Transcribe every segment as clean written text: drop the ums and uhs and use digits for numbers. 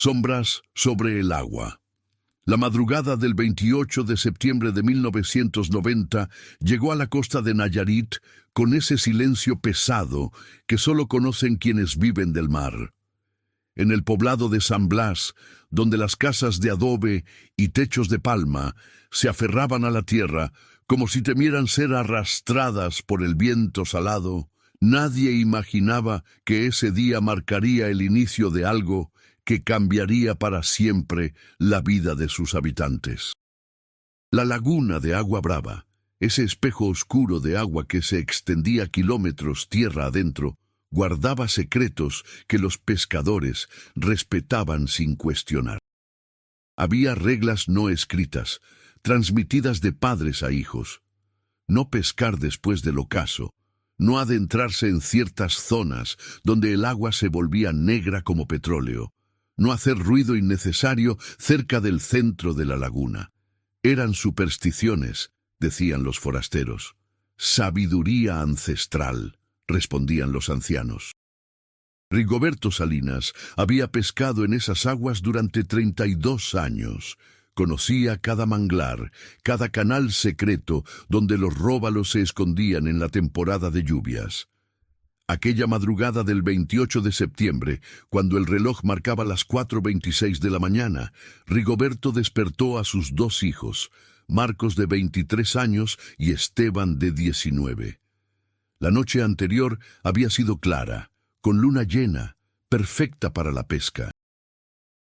Sombras sobre el agua. La madrugada del 28 de septiembre de 1990 llegó a la costa de Nayarit con ese silencio pesado que solo conocen quienes viven del mar. En el poblado de San Blas, donde las casas de adobe y techos de palma se aferraban a la tierra como si temieran ser arrastradas por el viento salado, nadie imaginaba que ese día marcaría el inicio de algo que cambiaría para siempre la vida de sus habitantes. La laguna de Agua Brava, ese espejo oscuro de agua que se extendía kilómetros tierra adentro, guardaba secretos que los pescadores respetaban sin cuestionar. Había reglas no escritas, transmitidas de padres a hijos. No pescar después del ocaso, no adentrarse en ciertas zonas donde el agua se volvía negra como petróleo, no hacer ruido innecesario cerca del centro de la laguna. Eran supersticiones, decían los forasteros. Sabiduría ancestral, respondían los ancianos. Rigoberto Salinas había pescado en esas aguas durante 32 años. Conocía cada manglar, cada canal secreto donde los róbalos se escondían en la temporada de lluvias. Aquella madrugada del 28 de septiembre, cuando el reloj marcaba las 4:26 de la mañana, Rigoberto despertó a sus dos hijos, Marcos de 23 años y Esteban de 19. La noche anterior había sido clara, con luna llena, perfecta para la pesca.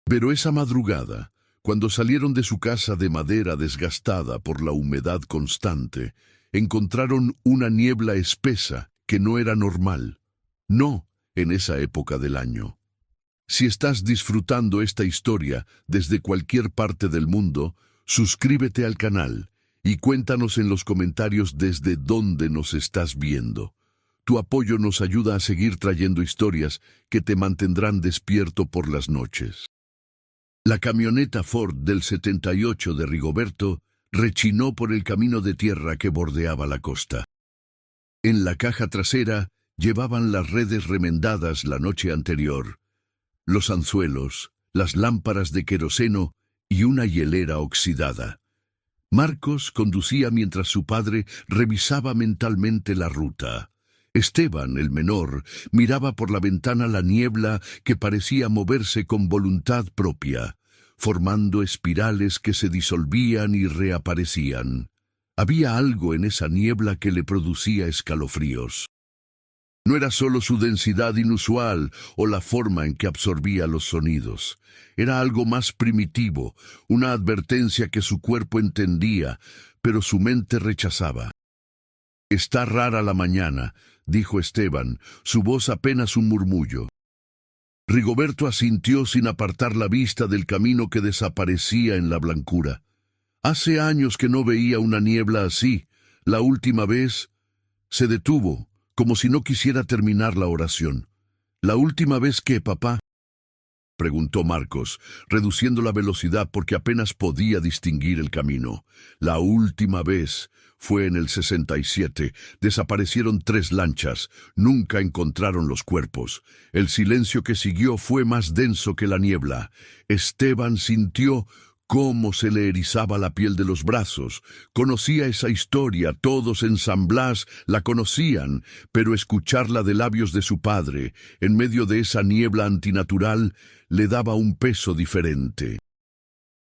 Pero esa madrugada, cuando salieron de su casa de madera desgastada por la humedad constante, encontraron una niebla espesa que no era normal, no en esa época del año. Si estás disfrutando esta historia desde cualquier parte del mundo, suscríbete al canal y cuéntanos en los comentarios desde dónde nos estás viendo. Tu apoyo nos ayuda a seguir trayendo historias que te mantendrán despierto por las noches. La camioneta Ford del 78 de Rigoberto rechinó por el camino de tierra que bordeaba la costa. En la caja trasera llevaban las redes remendadas la noche anterior, los anzuelos, las lámparas de queroseno y una hielera oxidada. Marcos conducía mientras su padre revisaba mentalmente la ruta. Esteban, el menor, miraba por la ventana la niebla que parecía moverse con voluntad propia, formando espirales que se disolvían y reaparecían. Había algo en esa niebla que le producía escalofríos. No era solo su densidad inusual o la forma en que absorbía los sonidos. Era algo más primitivo, una advertencia que su cuerpo entendía, pero su mente rechazaba. «Está rara la mañana», dijo Esteban, su voz apenas un murmullo. Rigoberto asintió sin apartar la vista del camino que desaparecía en la blancura. Hace años que no veía una niebla así. La última vez se detuvo, como si no quisiera terminar la oración. ¿La última vez qué, papá?», preguntó Marcos, reduciendo la velocidad porque apenas podía distinguir el camino. «La última vez fue en el 67. Desaparecieron 3 lanchas. Nunca encontraron los cuerpos. El silencio que siguió fue más denso que la niebla. Esteban sintió cómo se le erizaba la piel de los brazos. Conocía esa historia, todos en San Blas la conocían, pero escucharla de labios de su padre, en medio de esa niebla antinatural, le daba un peso diferente.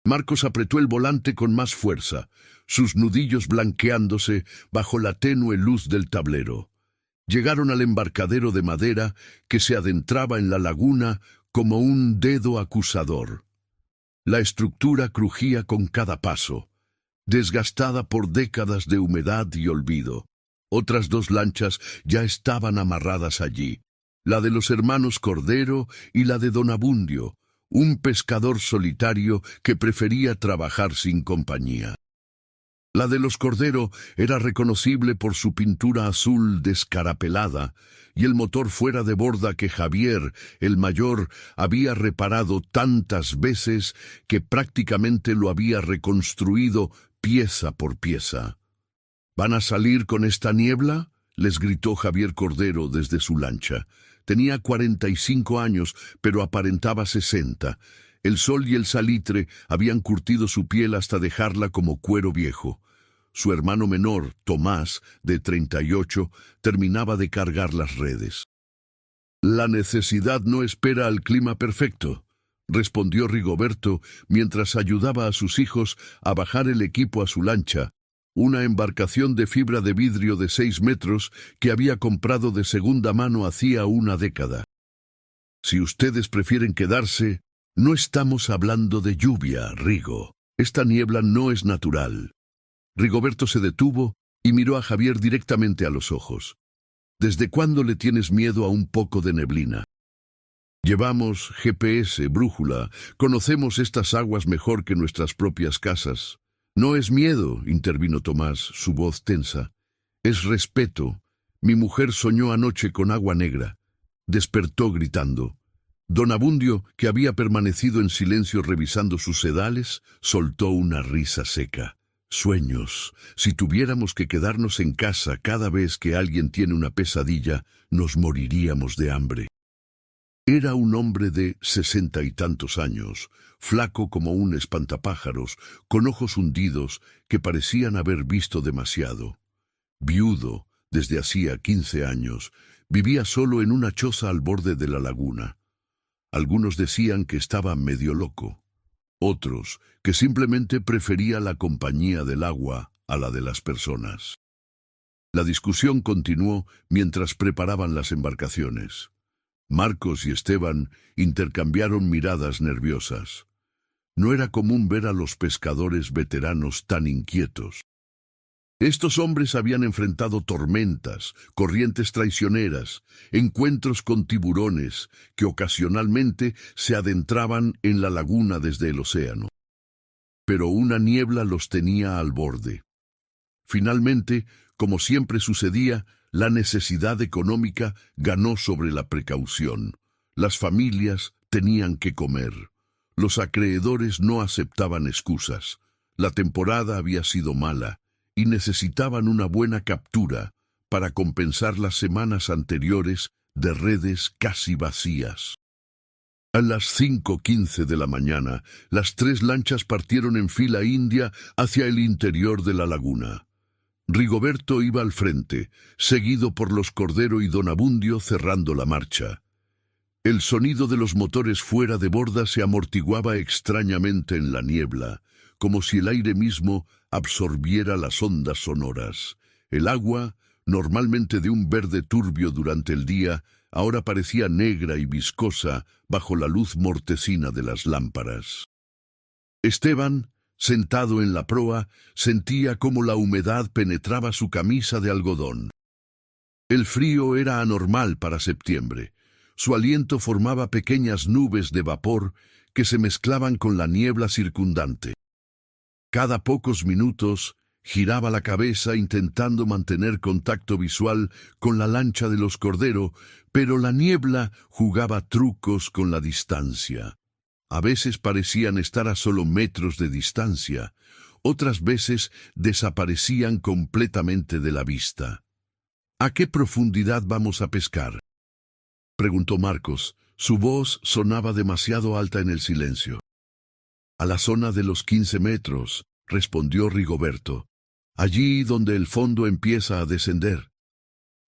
Marcos apretó el volante con más fuerza, sus nudillos blanqueándose bajo la tenue luz del tablero. Llegaron al embarcadero de madera que se adentraba en la laguna como un dedo acusador. La estructura crujía con cada paso, desgastada por décadas de humedad y olvido. Otras 2 lanchas ya estaban amarradas allí, la de los hermanos Cordero y la de don Abundio, un pescador solitario que prefería trabajar sin compañía. La de los Cordero era reconocible por su pintura azul descarapelada y el motor fuera de borda que Javier, el mayor, había reparado tantas veces que prácticamente lo había reconstruido pieza por pieza. «¿Van a salir con esta niebla?», les gritó Javier Cordero desde su lancha. Tenía 45 años, pero aparentaba 60. El sol y el salitre habían curtido su piel hasta dejarla como cuero viejo. Su hermano menor, Tomás, de 38, terminaba de cargar las redes. «La necesidad no espera al clima perfecto», respondió Rigoberto mientras ayudaba a sus hijos a bajar el equipo a su lancha, una embarcación de fibra de vidrio de 6 metros que había comprado de segunda mano hacía una década. «Si ustedes prefieren quedarse, no estamos hablando de lluvia, Rigo. Esta niebla no es natural». Rigoberto se detuvo y miró a Javier directamente a los ojos. «¿Desde cuándo le tienes miedo a un poco de neblina? Llevamos GPS, brújula, conocemos estas aguas mejor que nuestras propias casas». «No es miedo», intervino Tomás, su voz tensa. «Es respeto. Mi mujer soñó anoche con agua negra». Despertó gritando. Don Abundio, que había permanecido en silencio revisando sus sedales, soltó una risa seca. «Sueños. Si tuviéramos que quedarnos en casa cada vez que alguien tiene una pesadilla, nos moriríamos de hambre». Era un hombre de 60 y tantos años, flaco como un espantapájaros, con ojos hundidos que parecían haber visto demasiado. Viudo, desde hacía 15 años, vivía solo en una choza al borde de la laguna. Algunos decían que estaba medio loco. Otros, que simplemente prefería la compañía del agua a la de las personas. La discusión continuó mientras preparaban las embarcaciones. Marcos y Esteban intercambiaron miradas nerviosas. No era común ver a los pescadores veteranos tan inquietos. Estos hombres habían enfrentado tormentas, corrientes traicioneras, encuentros con tiburones que ocasionalmente se adentraban en la laguna desde el océano. Pero una niebla los tenía al borde. Finalmente, como siempre sucedía, la necesidad económica ganó sobre la precaución. Las familias tenían que comer. Los acreedores no aceptaban excusas. La temporada había sido mala y necesitaban una buena captura para compensar las semanas anteriores de redes casi vacías. A las 5:15 de la mañana, las 3 lanchas partieron en fila india hacia el interior de la laguna. Rigoberto iba al frente, seguido por los Cordero y Don Abundio cerrando la marcha. El sonido de los motores fuera de borda se amortiguaba extrañamente en la niebla, como si el aire mismo absorbiera las ondas sonoras. El agua, normalmente de un verde turbio durante el día, ahora parecía negra y viscosa bajo la luz mortecina de las lámparas. Esteban, sentado en la proa, sentía cómo la humedad penetraba su camisa de algodón. El frío era anormal para septiembre. Su aliento formaba pequeñas nubes de vapor que se mezclaban con la niebla circundante. Cada pocos minutos giraba la cabeza intentando mantener contacto visual con la lancha de los Cordero, pero la niebla jugaba trucos con la distancia. A veces parecían estar a solo metros de distancia, otras veces desaparecían completamente de la vista. «¿A qué profundidad vamos a pescar?», preguntó Marcos. Su voz sonaba demasiado alta en el silencio. «A la zona de los 15 metros», respondió Rigoberto. «Allí donde el fondo empieza a descender».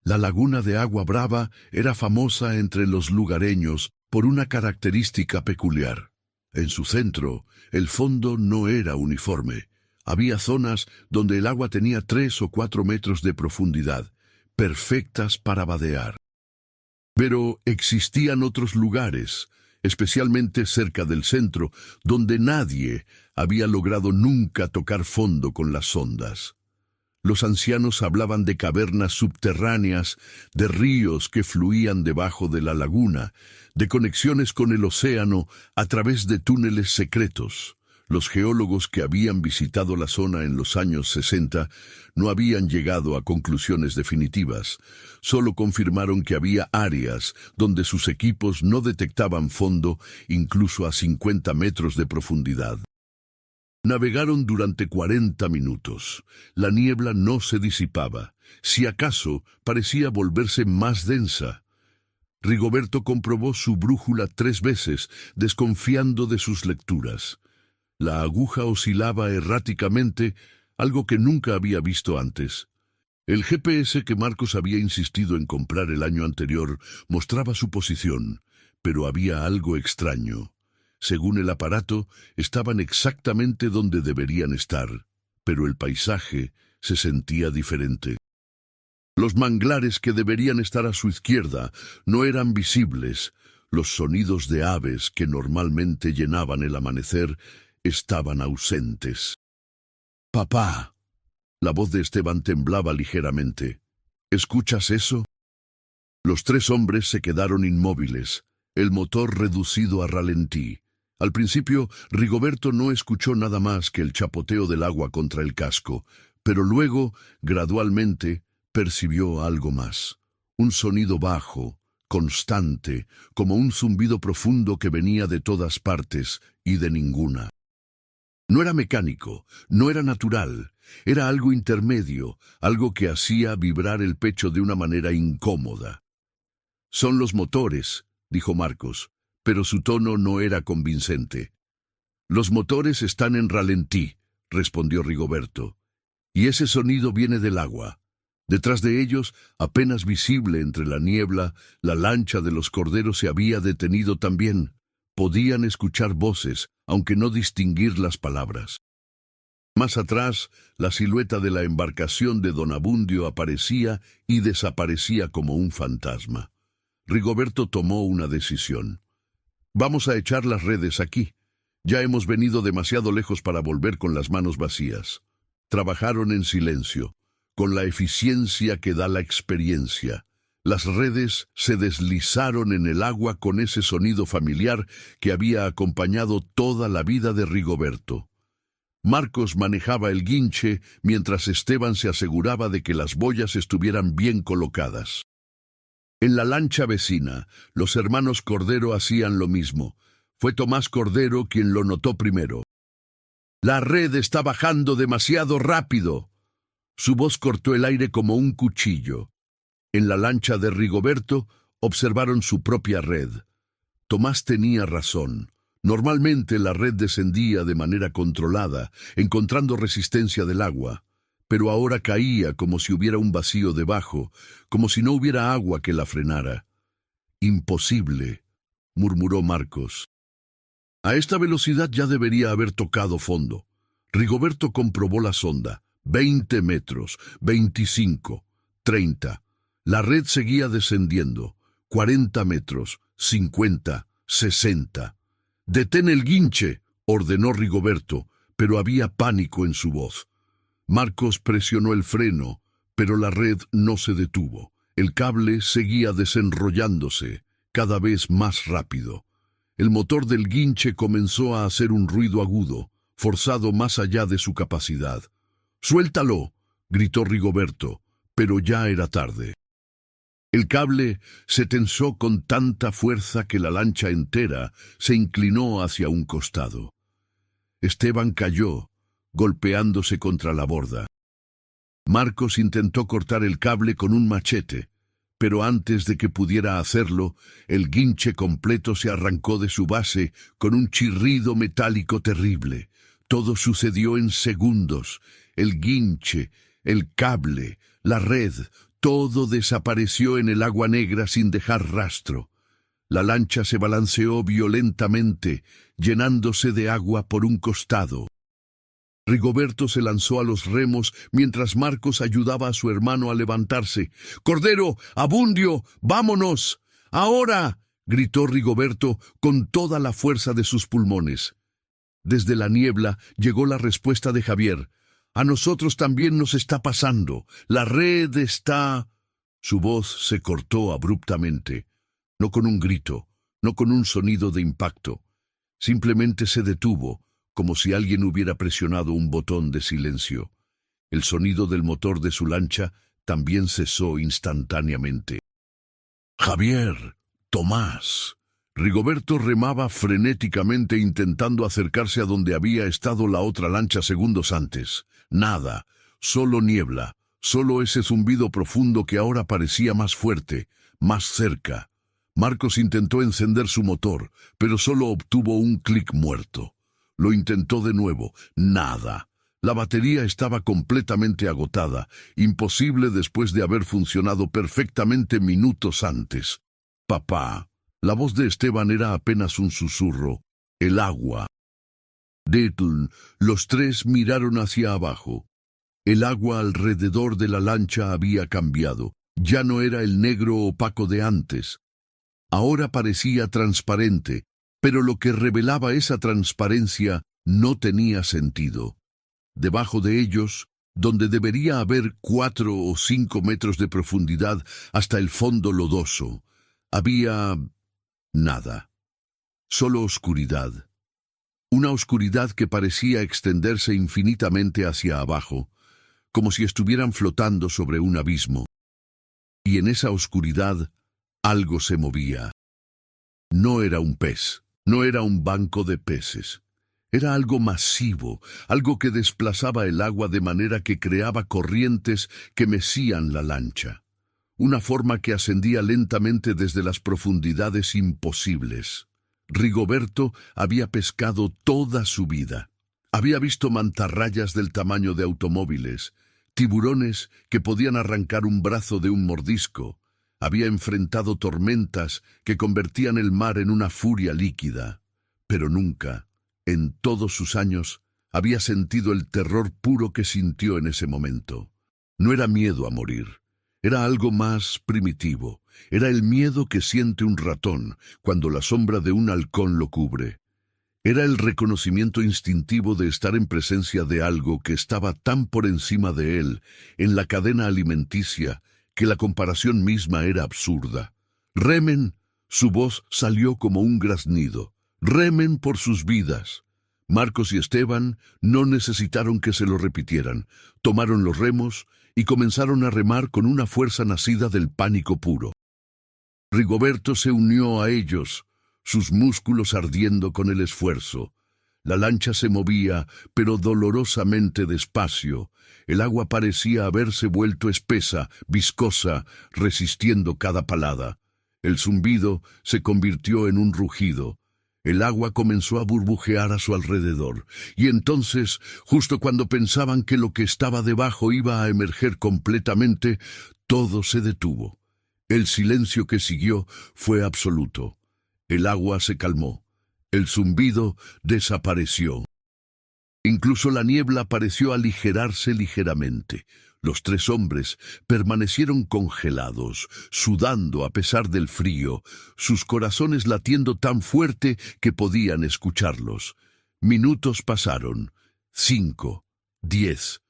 La laguna de Agua Brava era famosa entre los lugareños por una característica peculiar. En su centro, el fondo no era uniforme. Había zonas donde el agua tenía 3 o 4 metros de profundidad, perfectas para vadear. Pero existían otros lugares, especialmente cerca del centro, donde nadie había logrado nunca tocar fondo con las sondas. Los ancianos hablaban de cavernas subterráneas, de ríos que fluían debajo de la laguna, de conexiones con el océano a través de túneles secretos. Los geólogos que habían visitado la zona en los años 60 no habían llegado a conclusiones definitivas, solo confirmaron que había áreas donde sus equipos no detectaban fondo incluso a 50 metros de profundidad. Navegaron durante 40 minutos. La niebla no se disipaba. Si acaso, parecía volverse más densa. Rigoberto comprobó su brújula 3 veces, desconfiando de sus lecturas. La aguja oscilaba erráticamente, algo que nunca había visto antes. El GPS que Marcos había insistido en comprar el año anterior mostraba su posición, pero había algo extraño. Según el aparato, estaban exactamente donde deberían estar, pero el paisaje se sentía diferente. Los manglares que deberían estar a su izquierda no eran visibles. Los sonidos de aves que normalmente llenaban el amanecer estaban ausentes. «Papá». La voz de Esteban temblaba ligeramente. «¿Escuchas eso?». Los 3 hombres se quedaron inmóviles, el motor reducido a ralentí. Al principio, Rigoberto no escuchó nada más que el chapoteo del agua contra el casco, pero luego, gradualmente, percibió algo más. Un sonido bajo, constante, como un zumbido profundo que venía de todas partes y de ninguna. No era mecánico, no era natural, era algo intermedio, algo que hacía vibrar el pecho de una manera incómoda. «Son los motores», dijo Marcos, pero su tono no era convincente. «Los motores están en ralentí», respondió Rigoberto, «y ese sonido viene del agua». Detrás de ellos, apenas visible entre la niebla, la lancha de los corderos se había detenido también. Podían escuchar voces, aunque no distinguir las palabras. Más atrás, la silueta de la embarcación de Don Abundio aparecía y desaparecía como un fantasma. Rigoberto tomó una decisión. «Vamos a echar las redes aquí. Ya hemos venido demasiado lejos para volver con las manos vacías». Trabajaron en silencio, con la eficiencia que da la experiencia. Las redes se deslizaron en el agua con ese sonido familiar que había acompañado toda la vida de Rigoberto. Marcos manejaba el guinche mientras Esteban se aseguraba de que las boyas estuvieran bien colocadas. En la lancha vecina, los hermanos Cordero hacían lo mismo. Fue Tomás Cordero quien lo notó primero. «La red está bajando demasiado rápido». Su voz cortó el aire como un cuchillo. En la lancha de Rigoberto observaron su propia red. Tomás tenía razón. Normalmente la red descendía de manera controlada, encontrando resistencia del agua, pero ahora caía como si hubiera un vacío debajo, como si no hubiera agua que la frenara. «Imposible», murmuró Marcos. A esta velocidad ya debería haber tocado fondo. Rigoberto comprobó la sonda. 20 metros, 25, 30. La red seguía descendiendo. 40 metros, 50, 60. «Detén el guinche», ordenó Rigoberto, pero había pánico en su voz. Marcos presionó el freno, pero la red no se detuvo. El cable seguía desenrollándose, cada vez más rápido. El motor del guinche comenzó a hacer un ruido agudo, forzado más allá de su capacidad. «¡Suéltalo!», gritó Rigoberto, pero ya era tarde. El cable se tensó con tanta fuerza que la lancha entera se inclinó hacia un costado. Esteban cayó, golpeándose contra la borda. Marcos intentó cortar el cable con un machete, pero antes de que pudiera hacerlo, el guinche completo se arrancó de su base con un chirrido metálico terrible. Todo sucedió en segundos. El guinche, el cable, la red, todo desapareció en el agua negra sin dejar rastro. La lancha se balanceó violentamente, llenándose de agua por un costado. Rigoberto se lanzó a los remos mientras Marcos ayudaba a su hermano a levantarse. «¡Cordero! ¡Abundio! ¡Vámonos! ¡Ahora!», gritó Rigoberto con toda la fuerza de sus pulmones. Desde la niebla llegó la respuesta de Javier. «A nosotros también nos está pasando. La red está...». Su voz se cortó abruptamente, no con un grito, no con un sonido de impacto. Simplemente se detuvo, como si alguien hubiera presionado un botón de silencio. El sonido del motor de su lancha también cesó instantáneamente. «Javier, Tomás». Rigoberto remaba frenéticamente intentando acercarse a donde había estado la otra lancha segundos antes. Nada, solo niebla, solo ese zumbido profundo que ahora parecía más fuerte, más cerca. Marcos intentó encender su motor, pero solo obtuvo un clic muerto. Lo intentó de nuevo. Nada. La batería estaba completamente agotada, imposible después de haber funcionado perfectamente minutos antes. Papá. La voz de Esteban era apenas un susurro. El agua. Los tres miraron hacia abajo. El agua alrededor de la lancha había cambiado. Ya no era el negro opaco de antes. Ahora parecía transparente, pero lo que revelaba esa transparencia no tenía sentido. Debajo de ellos, donde debería haber 4 o 5 metros de profundidad hasta el fondo lodoso, había nada. Solo oscuridad. Una oscuridad que parecía extenderse infinitamente hacia abajo, como si estuvieran flotando sobre un abismo. Y en esa oscuridad algo se movía. No era un pez, no era un banco de peces. Era algo masivo, algo que desplazaba el agua de manera que creaba corrientes que mecían la lancha. Una forma que ascendía lentamente desde las profundidades imposibles. Rigoberto había pescado toda su vida. Había visto mantarrayas del tamaño de automóviles, tiburones que podían arrancar un brazo de un mordisco. Había enfrentado tormentas que convertían el mar en una furia líquida. Pero nunca, en todos sus años, había sentido el terror puro que sintió en ese momento. No era miedo a morir. Era algo más primitivo. Era el miedo que siente un ratón cuando la sombra de un halcón lo cubre. Era el reconocimiento instintivo de estar en presencia de algo que estaba tan por encima de él, en la cadena alimenticia, que la comparación misma era absurda. Remen, su voz salió como un graznido. Remen por sus vidas. Marcos y Esteban no necesitaron que se lo repitieran. Tomaron los remos y comenzaron a remar con una fuerza nacida del pánico puro. Rigoberto se unió a ellos, sus músculos ardiendo con el esfuerzo. La lancha se movía, pero dolorosamente despacio. El agua parecía haberse vuelto espesa, viscosa, resistiendo cada palada. El zumbido se convirtió en un rugido. El agua comenzó a burbujear a su alrededor, y entonces, justo cuando pensaban que lo que estaba debajo iba a emerger completamente, todo se detuvo. El silencio que siguió fue absoluto. El agua se calmó. El zumbido desapareció. Incluso la niebla pareció aligerarse ligeramente. Los tres hombres permanecieron congelados, sudando a pesar del frío, sus corazones latiendo tan fuerte que podían escucharlos. Minutos pasaron. 5, 10.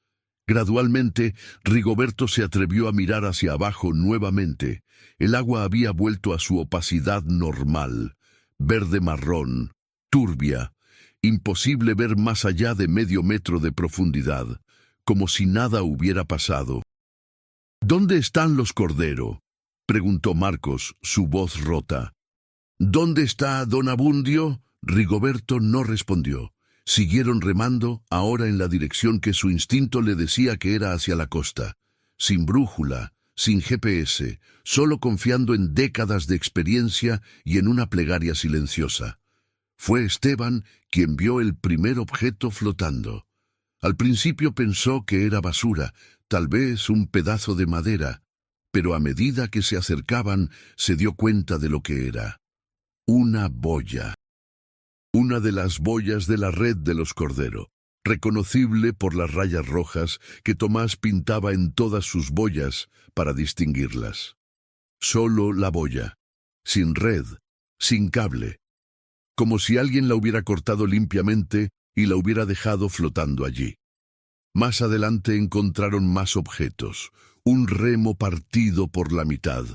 Gradualmente, Rigoberto se atrevió a mirar hacia abajo nuevamente. El agua había vuelto a su opacidad normal, verde-marrón, turbia, imposible ver más allá de medio metro de profundidad, como si nada hubiera pasado. ¿Dónde están los Cordero?, preguntó Marcos, su voz rota. ¿Dónde está don Abundio? Rigoberto no respondió. Siguieron remando, ahora en la dirección que su instinto le decía que era hacia la costa. Sin brújula, sin GPS, solo confiando en décadas de experiencia y en una plegaria silenciosa. Fue Esteban quien vio el primer objeto flotando. Al principio pensó que era basura, tal vez un pedazo de madera, pero a medida que se acercaban se dio cuenta de lo que era. Una boya. Una de las boyas de la red de los Cordero, reconocible por las rayas rojas que Tomás pintaba en todas sus boyas para distinguirlas. Solo la boya, sin red, sin cable, como si alguien la hubiera cortado limpiamente y la hubiera dejado flotando allí. Más adelante encontraron más objetos, un remo partido por la mitad,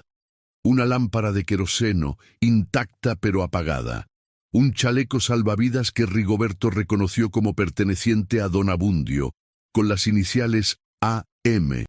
una lámpara de queroseno intacta pero apagada, un chaleco salvavidas que Rigoberto reconoció como perteneciente a don Abundio, con las iniciales AM,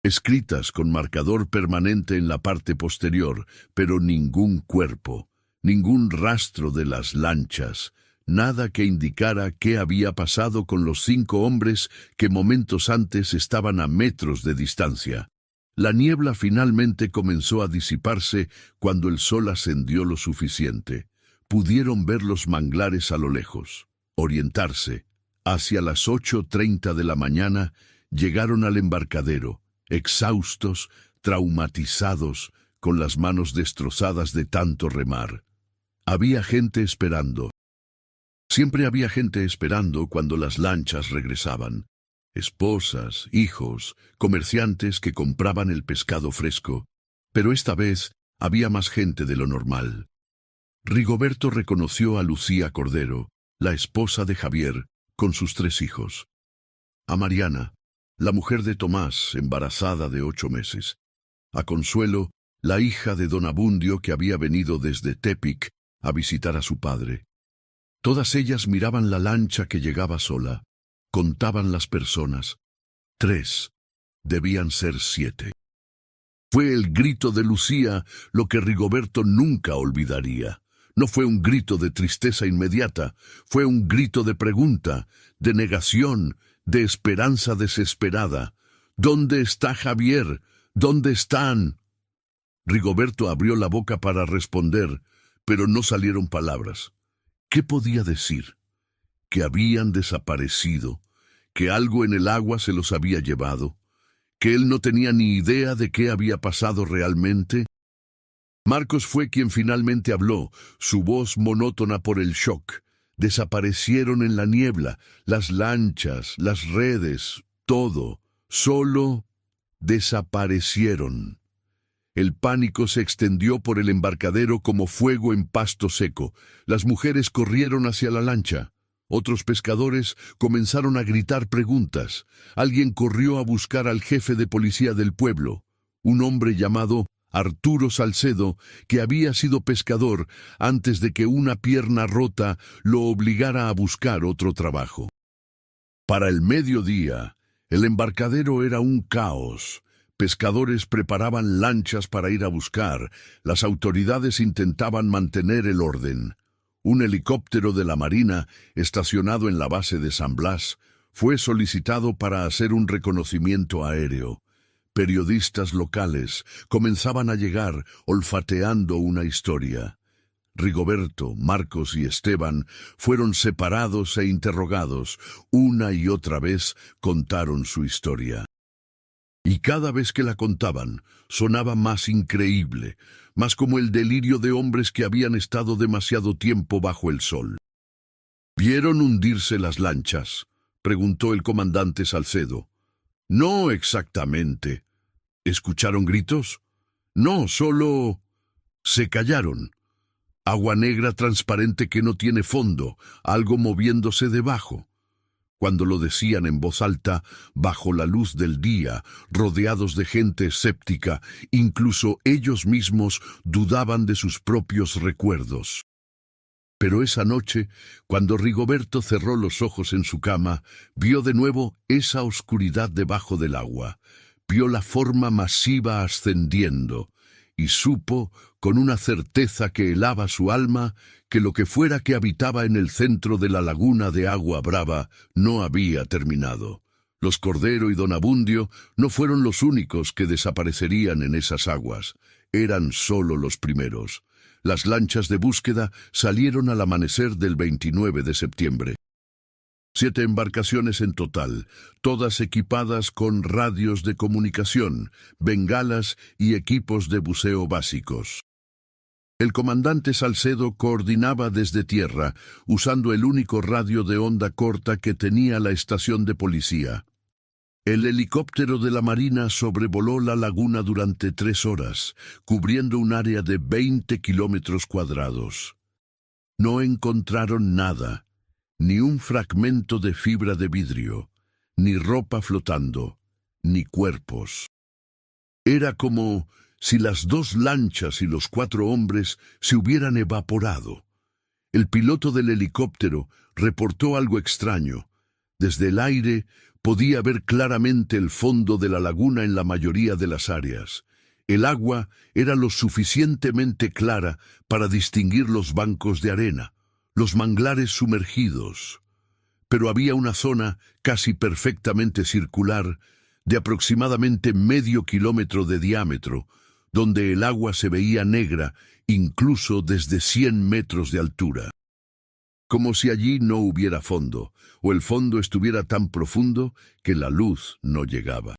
escritas con marcador permanente en la parte posterior, pero ningún cuerpo, ningún rastro de las lanchas, nada que indicara qué había pasado con los 5 hombres que momentos antes estaban a metros de distancia. La niebla finalmente comenzó a disiparse cuando el sol ascendió lo suficiente. Pudieron ver los manglares a lo lejos, orientarse. Hacia las 8:30 de la mañana llegaron al embarcadero, exhaustos, traumatizados, con las manos destrozadas de tanto remar. Había gente esperando. Siempre había gente esperando cuando las lanchas regresaban. Esposas, hijos, comerciantes que compraban el pescado fresco. Pero esta vez había más gente de lo normal. Rigoberto reconoció a Lucía Cordero, la esposa de Javier, con sus 3 hijos. A Mariana, la mujer de Tomás, embarazada de 8 meses. A Consuelo, la hija de don Abundio que había venido desde Tepic a visitar a su padre. Todas ellas miraban la lancha que llegaba sola. Contaban las personas. 3. Debían ser 7. Fue el grito de Lucía lo que Rigoberto nunca olvidaría. No fue un grito de tristeza inmediata, fue un grito de pregunta, de negación, de esperanza desesperada. ¿Dónde está Javier? ¿Dónde están? Rigoberto abrió la boca para responder, pero no salieron palabras. ¿Qué podía decir? Que habían desaparecido, que algo en el agua se los había llevado, que él no tenía ni idea de qué había pasado realmente. Marcos fue quien finalmente habló, su voz monótona por el shock. Desaparecieron en la niebla, las lanchas, las redes, todo, solo desaparecieron. El pánico se extendió por el embarcadero como fuego en pasto seco. Las mujeres corrieron hacia la lancha. Otros pescadores comenzaron a gritar preguntas. Alguien corrió a buscar al jefe de policía del pueblo, un hombre llamado Arturo Salcedo, que había sido pescador antes de que una pierna rota lo obligara a buscar otro trabajo. Para el mediodía, el embarcadero era un caos. Pescadores preparaban lanchas para ir a buscar. Las autoridades intentaban mantener el orden. Un helicóptero de la Marina, estacionado en la base de San Blas, fue solicitado para hacer un reconocimiento aéreo. Periodistas locales comenzaban a llegar, olfateando una historia. Rigoberto, Marcos y Esteban fueron separados e interrogados. Una y otra vez contaron su historia. Y cada vez que la contaban, sonaba más increíble, más como el delirio de hombres que habían estado demasiado tiempo bajo el sol. ¿Vieron hundirse las lanchas?, preguntó el comandante Salcedo. No exactamente. ¿Escucharon gritos? No, solo se callaron. Agua negra transparente que no tiene fondo, algo moviéndose debajo. Cuando lo decían en voz alta, bajo la luz del día, rodeados de gente escéptica, incluso ellos mismos dudaban de sus propios recuerdos. Pero esa noche, cuando Rigoberto cerró los ojos en su cama, vio de nuevo esa oscuridad debajo del agua, vio la forma masiva ascendiendo, y supo, con una certeza que helaba su alma, que lo que fuera que habitaba en el centro de la laguna de agua brava no había terminado. Los Cordero y don Abundio no fueron los únicos que desaparecerían en esas aguas, eran solo los primeros. Las lanchas de búsqueda salieron al amanecer del 29 de septiembre. 7 embarcaciones en total, todas equipadas con radios de comunicación, bengalas y equipos de buceo básicos. El comandante Salcedo coordinaba desde tierra, usando el único radio de onda corta que tenía la estación de policía. El helicóptero de la Marina sobrevoló la laguna durante 3 horas, cubriendo un área de 20 kilómetros cuadrados. No encontraron nada. Ni un fragmento de fibra de vidrio, ni ropa flotando, ni cuerpos. Era como si las 2 lanchas y los 4 hombres se hubieran evaporado. El piloto del helicóptero reportó algo extraño. Desde el aire podía ver claramente el fondo de la laguna en la mayoría de las áreas. El agua era lo suficientemente clara para distinguir los bancos de arena, los manglares sumergidos, pero había una zona casi perfectamente circular, de aproximadamente medio kilómetro de diámetro, donde el agua se veía negra incluso desde 100 metros de altura. Como si allí no hubiera fondo, o el fondo estuviera tan profundo que la luz no llegaba.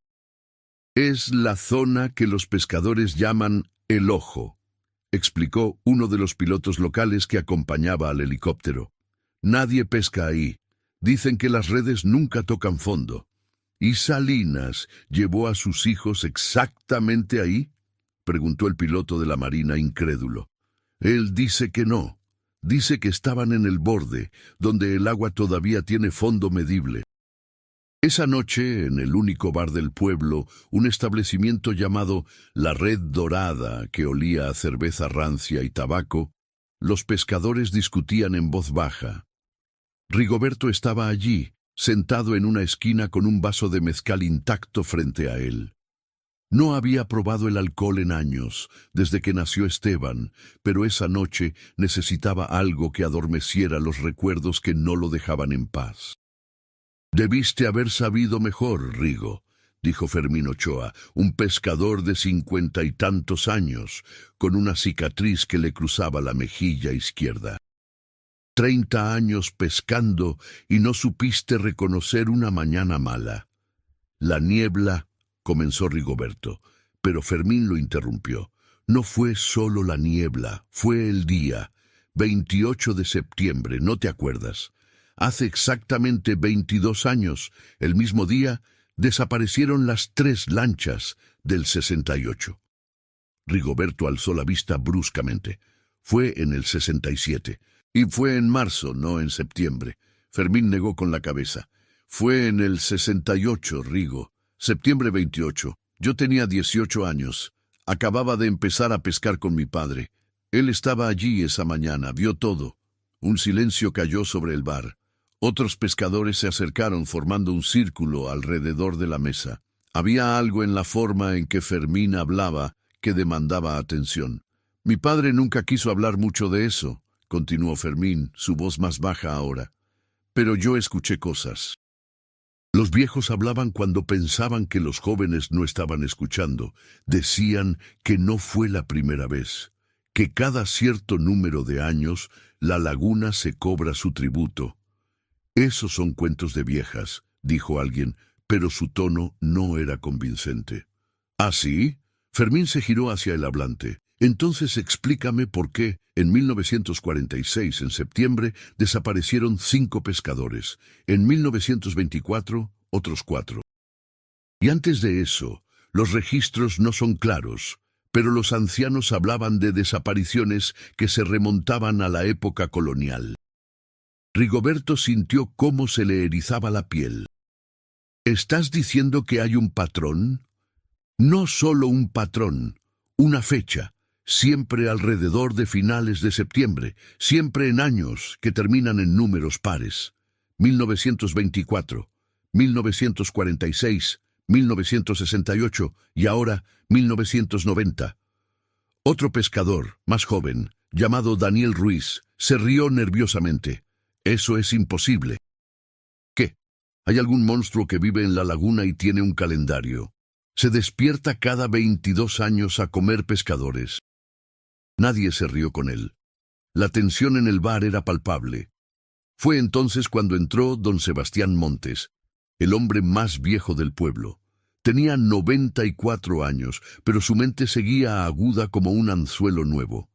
Es la zona que los pescadores llaman el ojo, explicó uno de los pilotos locales que acompañaba al helicóptero. Nadie pesca ahí. Dicen que las redes nunca tocan fondo. ¿Y Salinas llevó a sus hijos exactamente ahí?, preguntó el piloto de la Marina incrédulo. Él dice que no. Dice que estaban en el borde, donde el agua todavía tiene fondo medible. Esa noche, en el único bar del pueblo, un establecimiento llamado La Red Dorada, que olía a cerveza rancia y tabaco, los pescadores discutían en voz baja. Rigoberto estaba allí, sentado en una esquina con un vaso de mezcal intacto frente a él. No había probado el alcohol en años, desde que nació Esteban, pero esa noche necesitaba algo que adormeciera los recuerdos que no lo dejaban en paz. «Debiste haber sabido mejor, Rigo», dijo Fermín Ochoa, un pescador de 50 y tantos años, con una cicatriz que le cruzaba la mejilla izquierda. 30 años pescando y no supiste reconocer una mañana mala. La niebla, comenzó Rigoberto, pero Fermín lo interrumpió. No fue solo la niebla, fue el día, 28 de septiembre, ¿no te acuerdas? Hace exactamente 22 años, el mismo día, desaparecieron las 3 lanchas del 68. Rigoberto alzó la vista bruscamente. Fue en el 67. Y fue en marzo, no en septiembre. Fermín negó con la cabeza. Fue en el 68, Rigo. Septiembre 28. Yo tenía 18 años. Acababa de empezar a pescar con mi padre. Él estaba allí esa mañana, vio todo. Un silencio cayó sobre el bar. Otros pescadores se acercaron formando un círculo alrededor de la mesa. Había algo en la forma en que Fermín hablaba que demandaba atención. Mi padre nunca quiso hablar mucho de eso, continuó Fermín, su voz más baja ahora. Pero yo escuché cosas. Los viejos hablaban cuando pensaban que los jóvenes no estaban escuchando. Decían que no fue la primera vez, que cada cierto número de años la laguna se cobra su tributo. Esos son cuentos de viejas, dijo alguien, pero su tono no era convincente. ¿Ah, sí? Fermín se giró hacia el hablante. Entonces explícame por qué, en 1946, en septiembre, desaparecieron 5 pescadores. En 1924, otros 4. Y antes de eso, los registros no son claros, pero los ancianos hablaban de desapariciones que se remontaban a la época colonial. Rigoberto sintió cómo se le erizaba la piel. ¿Estás diciendo que hay un patrón? No solo un patrón, una fecha. Siempre alrededor de finales de septiembre, siempre en años que terminan en números pares. 1924, 1946, 1968 y ahora 1990. Otro pescador, más joven, llamado Daniel Ruiz, se rió nerviosamente. Eso es imposible. ¿Qué? ¿Hay algún monstruo que vive en la laguna y tiene un calendario? Se despierta cada 22 años a comer pescadores. Nadie se rió con él. La tensión en el bar era palpable. Fue entonces cuando entró don Sebastián Montes, el hombre más viejo del pueblo. Tenía 94 años, pero su mente seguía aguda como un anzuelo nuevo.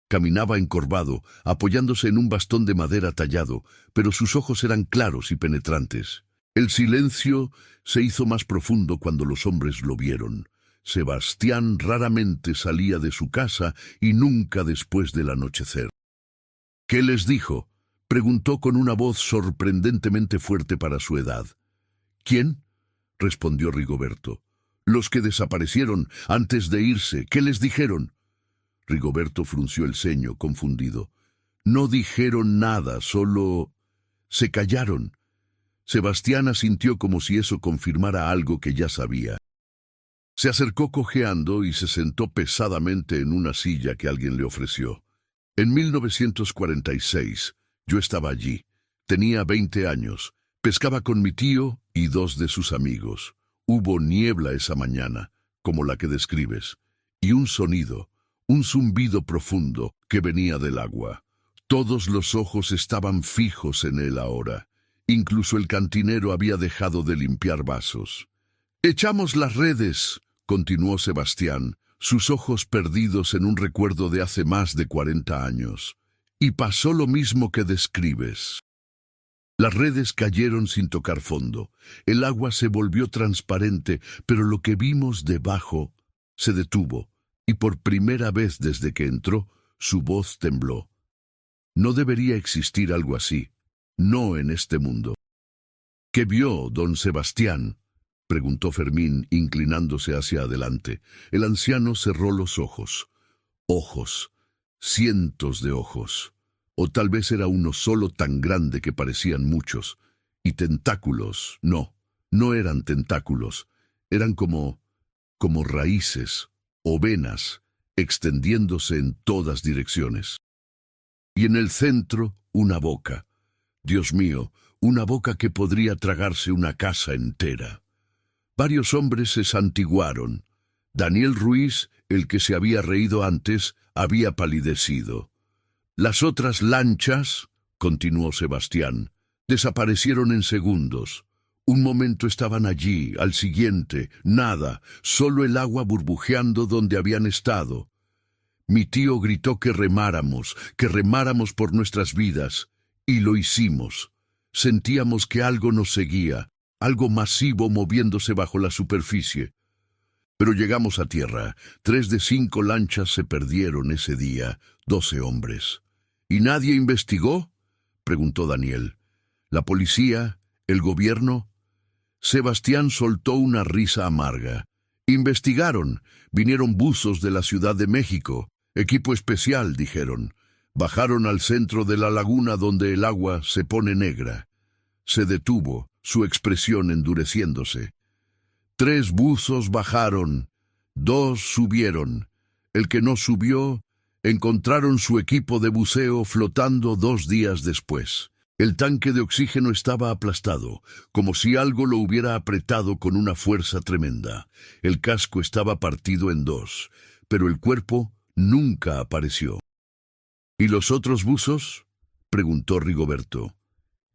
Caminaba encorvado, apoyándose en un bastón de madera tallado, pero sus ojos eran claros y penetrantes. El silencio se hizo más profundo cuando los hombres lo vieron. Sebastián raramente salía de su casa y nunca después del anochecer. ¿Qué les dijo?, preguntó con una voz sorprendentemente fuerte para su edad. ¿Quién?, respondió Rigoberto. Los que desaparecieron antes de irse. ¿Qué les dijeron? Rigoberto frunció el ceño, confundido. No dijeron nada, solo se callaron. Sebastián asintió como si eso confirmara algo que ya sabía. Se acercó cojeando y se sentó pesadamente en una silla que alguien le ofreció. En 1946, yo estaba allí. Tenía 20 años. Pescaba con mi tío y 2 de sus amigos. Hubo niebla esa mañana, como la que describes, y un sonido, un zumbido profundo que venía del agua. Todos los ojos estaban fijos en él ahora. Incluso el cantinero había dejado de limpiar vasos. «Echamos las redes», continuó Sebastián, sus ojos perdidos en un recuerdo de hace más de 40 años. «Y pasó lo mismo que describes». Las redes cayeron sin tocar fondo. El agua se volvió transparente, pero lo que vimos debajo se detuvo, y por primera vez desde que entró, su voz tembló. No debería existir algo así, no en este mundo. «¿Qué vio, don Sebastián?», preguntó Fermín, inclinándose hacia adelante. El anciano cerró los ojos. Ojos, cientos de ojos. O tal vez era uno solo tan grande que parecían muchos. Y tentáculos, no eran tentáculos. Eran como raíces o venas, extendiéndose en todas direcciones. Y en el centro, una boca. Dios mío, una boca que podría tragarse una casa entera. Varios hombres se santiguaron. Daniel Ruiz, el que se había reído antes, había palidecido. Las otras lanchas, continuó Sebastián, desaparecieron en segundos. Un momento estaban allí, al siguiente, nada, solo el agua burbujeando donde habían estado. Mi tío gritó que remáramos por nuestras vidas, y lo hicimos. Sentíamos que algo nos seguía, algo masivo moviéndose bajo la superficie. Pero llegamos a tierra. 3 de 5 lanchas se perdieron ese día, 12 hombres. ¿Y nadie investigó?, preguntó Daniel. ¿La policía? ¿El gobierno? Sebastián soltó una risa amarga. Investigaron. Vinieron buzos de la Ciudad de México. Equipo especial, dijeron. Bajaron al centro de la laguna donde el agua se pone negra. Se detuvo, su expresión endureciéndose. 3 buzos bajaron, 2 subieron. El que no subió, encontraron su equipo de buceo flotando 2 días después. El tanque de oxígeno estaba aplastado, como si algo lo hubiera apretado con una fuerza tremenda. El casco estaba partido en 2, pero el cuerpo nunca apareció. ¿Y los otros buzos?, preguntó Rigoberto.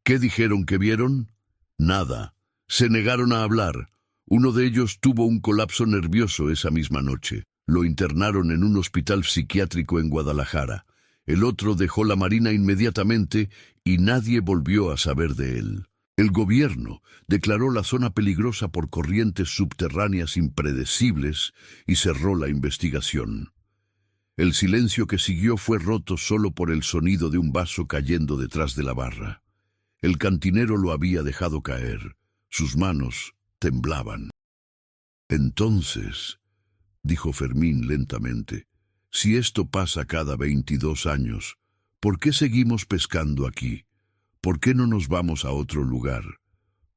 ¿Qué dijeron que vieron? Nada. Se negaron a hablar. Uno de ellos tuvo un colapso nervioso esa misma noche. Lo internaron en un hospital psiquiátrico en Guadalajara. El otro dejó la Marina inmediatamente y nadie volvió a saber de él. El gobierno declaró la zona peligrosa por corrientes subterráneas impredecibles y cerró la investigación. El silencio que siguió fue roto solo por el sonido de un vaso cayendo detrás de la barra. El cantinero lo había dejado caer. Sus manos temblaban. «Entonces», dijo Fermín lentamente, «si esto pasa cada 22 años, ¿por qué seguimos pescando aquí? ¿Por qué no nos vamos a otro lugar?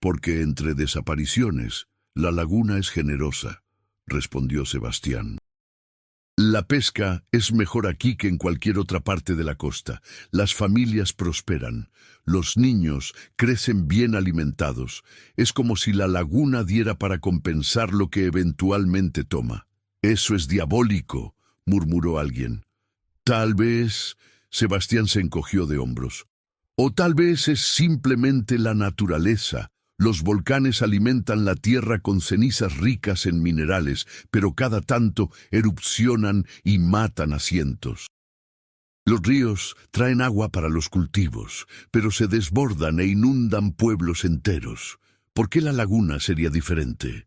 Porque entre desapariciones, la laguna es generosa», respondió Sebastián. «La pesca es mejor aquí que en cualquier otra parte de la costa. Las familias prosperan. Los niños crecen bien alimentados. Es como si la laguna diera para compensar lo que eventualmente toma». «Eso es diabólico», murmuró alguien. «Tal vez», Sebastián se encogió de hombros. «O tal vez es simplemente la naturaleza. Los volcanes alimentan la tierra con cenizas ricas en minerales, pero cada tanto erupcionan y matan a cientos. Los ríos traen agua para los cultivos, pero se desbordan e inundan pueblos enteros. ¿Por qué la laguna sería diferente?».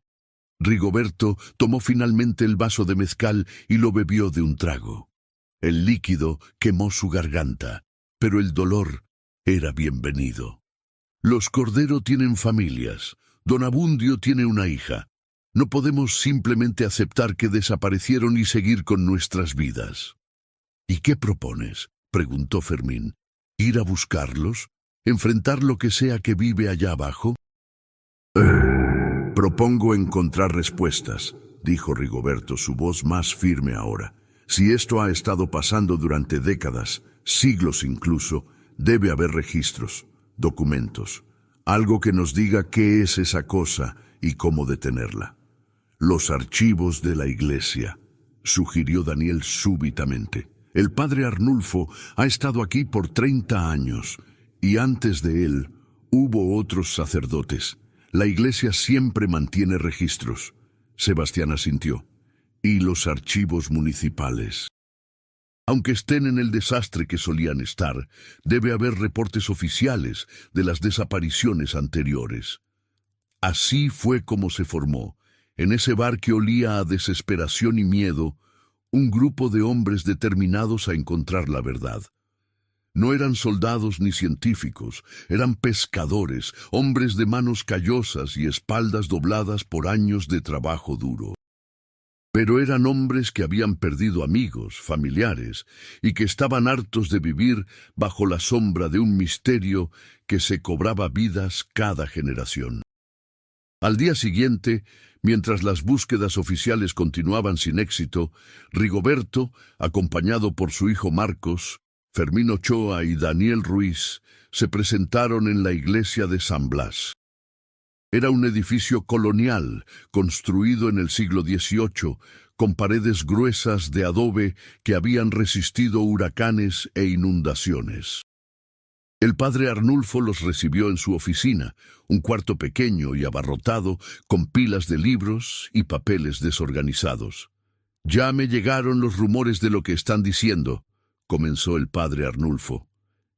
Rigoberto tomó finalmente el vaso de mezcal y lo bebió de un trago. El líquido quemó su garganta, pero el dolor era bienvenido. «Los Cordero tienen familias. Don Abundio tiene una hija. No podemos simplemente aceptar que desaparecieron y seguir con nuestras vidas». «¿Y qué propones?», preguntó Fermín. «¿Ir a buscarlos? ¿Enfrentar lo que sea que vive allá abajo?» «Propongo encontrar respuestas», dijo Rigoberto, su voz más firme ahora. «Si esto ha estado pasando durante décadas, siglos incluso, debe haber registros, documentos, algo que nos diga qué es esa cosa y cómo detenerla. Los archivos de la iglesia, sugirió Daniel súbitamente. El padre Arnulfo ha estado aquí por 30 años, y antes de él hubo otros sacerdotes. La iglesia siempre mantiene registros. Sebastián asintió. Y los archivos municipales. Aunque estén en el desastre que solían estar, debe haber reportes oficiales de las desapariciones anteriores. Así fue como se formó, en ese bar que olía a desesperación y miedo, un grupo de hombres determinados a encontrar la verdad. No eran soldados ni científicos, eran pescadores, hombres de manos callosas y espaldas dobladas por años de trabajo duro. Pero eran hombres que habían perdido amigos, familiares, y que estaban hartos de vivir bajo la sombra de un misterio que se cobraba vidas cada generación. Al día siguiente, mientras las búsquedas oficiales continuaban sin éxito, Rigoberto, acompañado por su hijo Marcos, Fermín Ochoa y Daniel Ruiz, se presentaron en la iglesia de San Blas. Era un edificio colonial, construido en el siglo XVIII, con paredes gruesas de adobe que habían resistido huracanes e inundaciones. El padre Arnulfo los recibió en su oficina, un cuarto pequeño y abarrotado, con pilas de libros y papeles desorganizados. «Ya me llegaron los rumores de lo que están diciendo», comenzó el padre Arnulfo.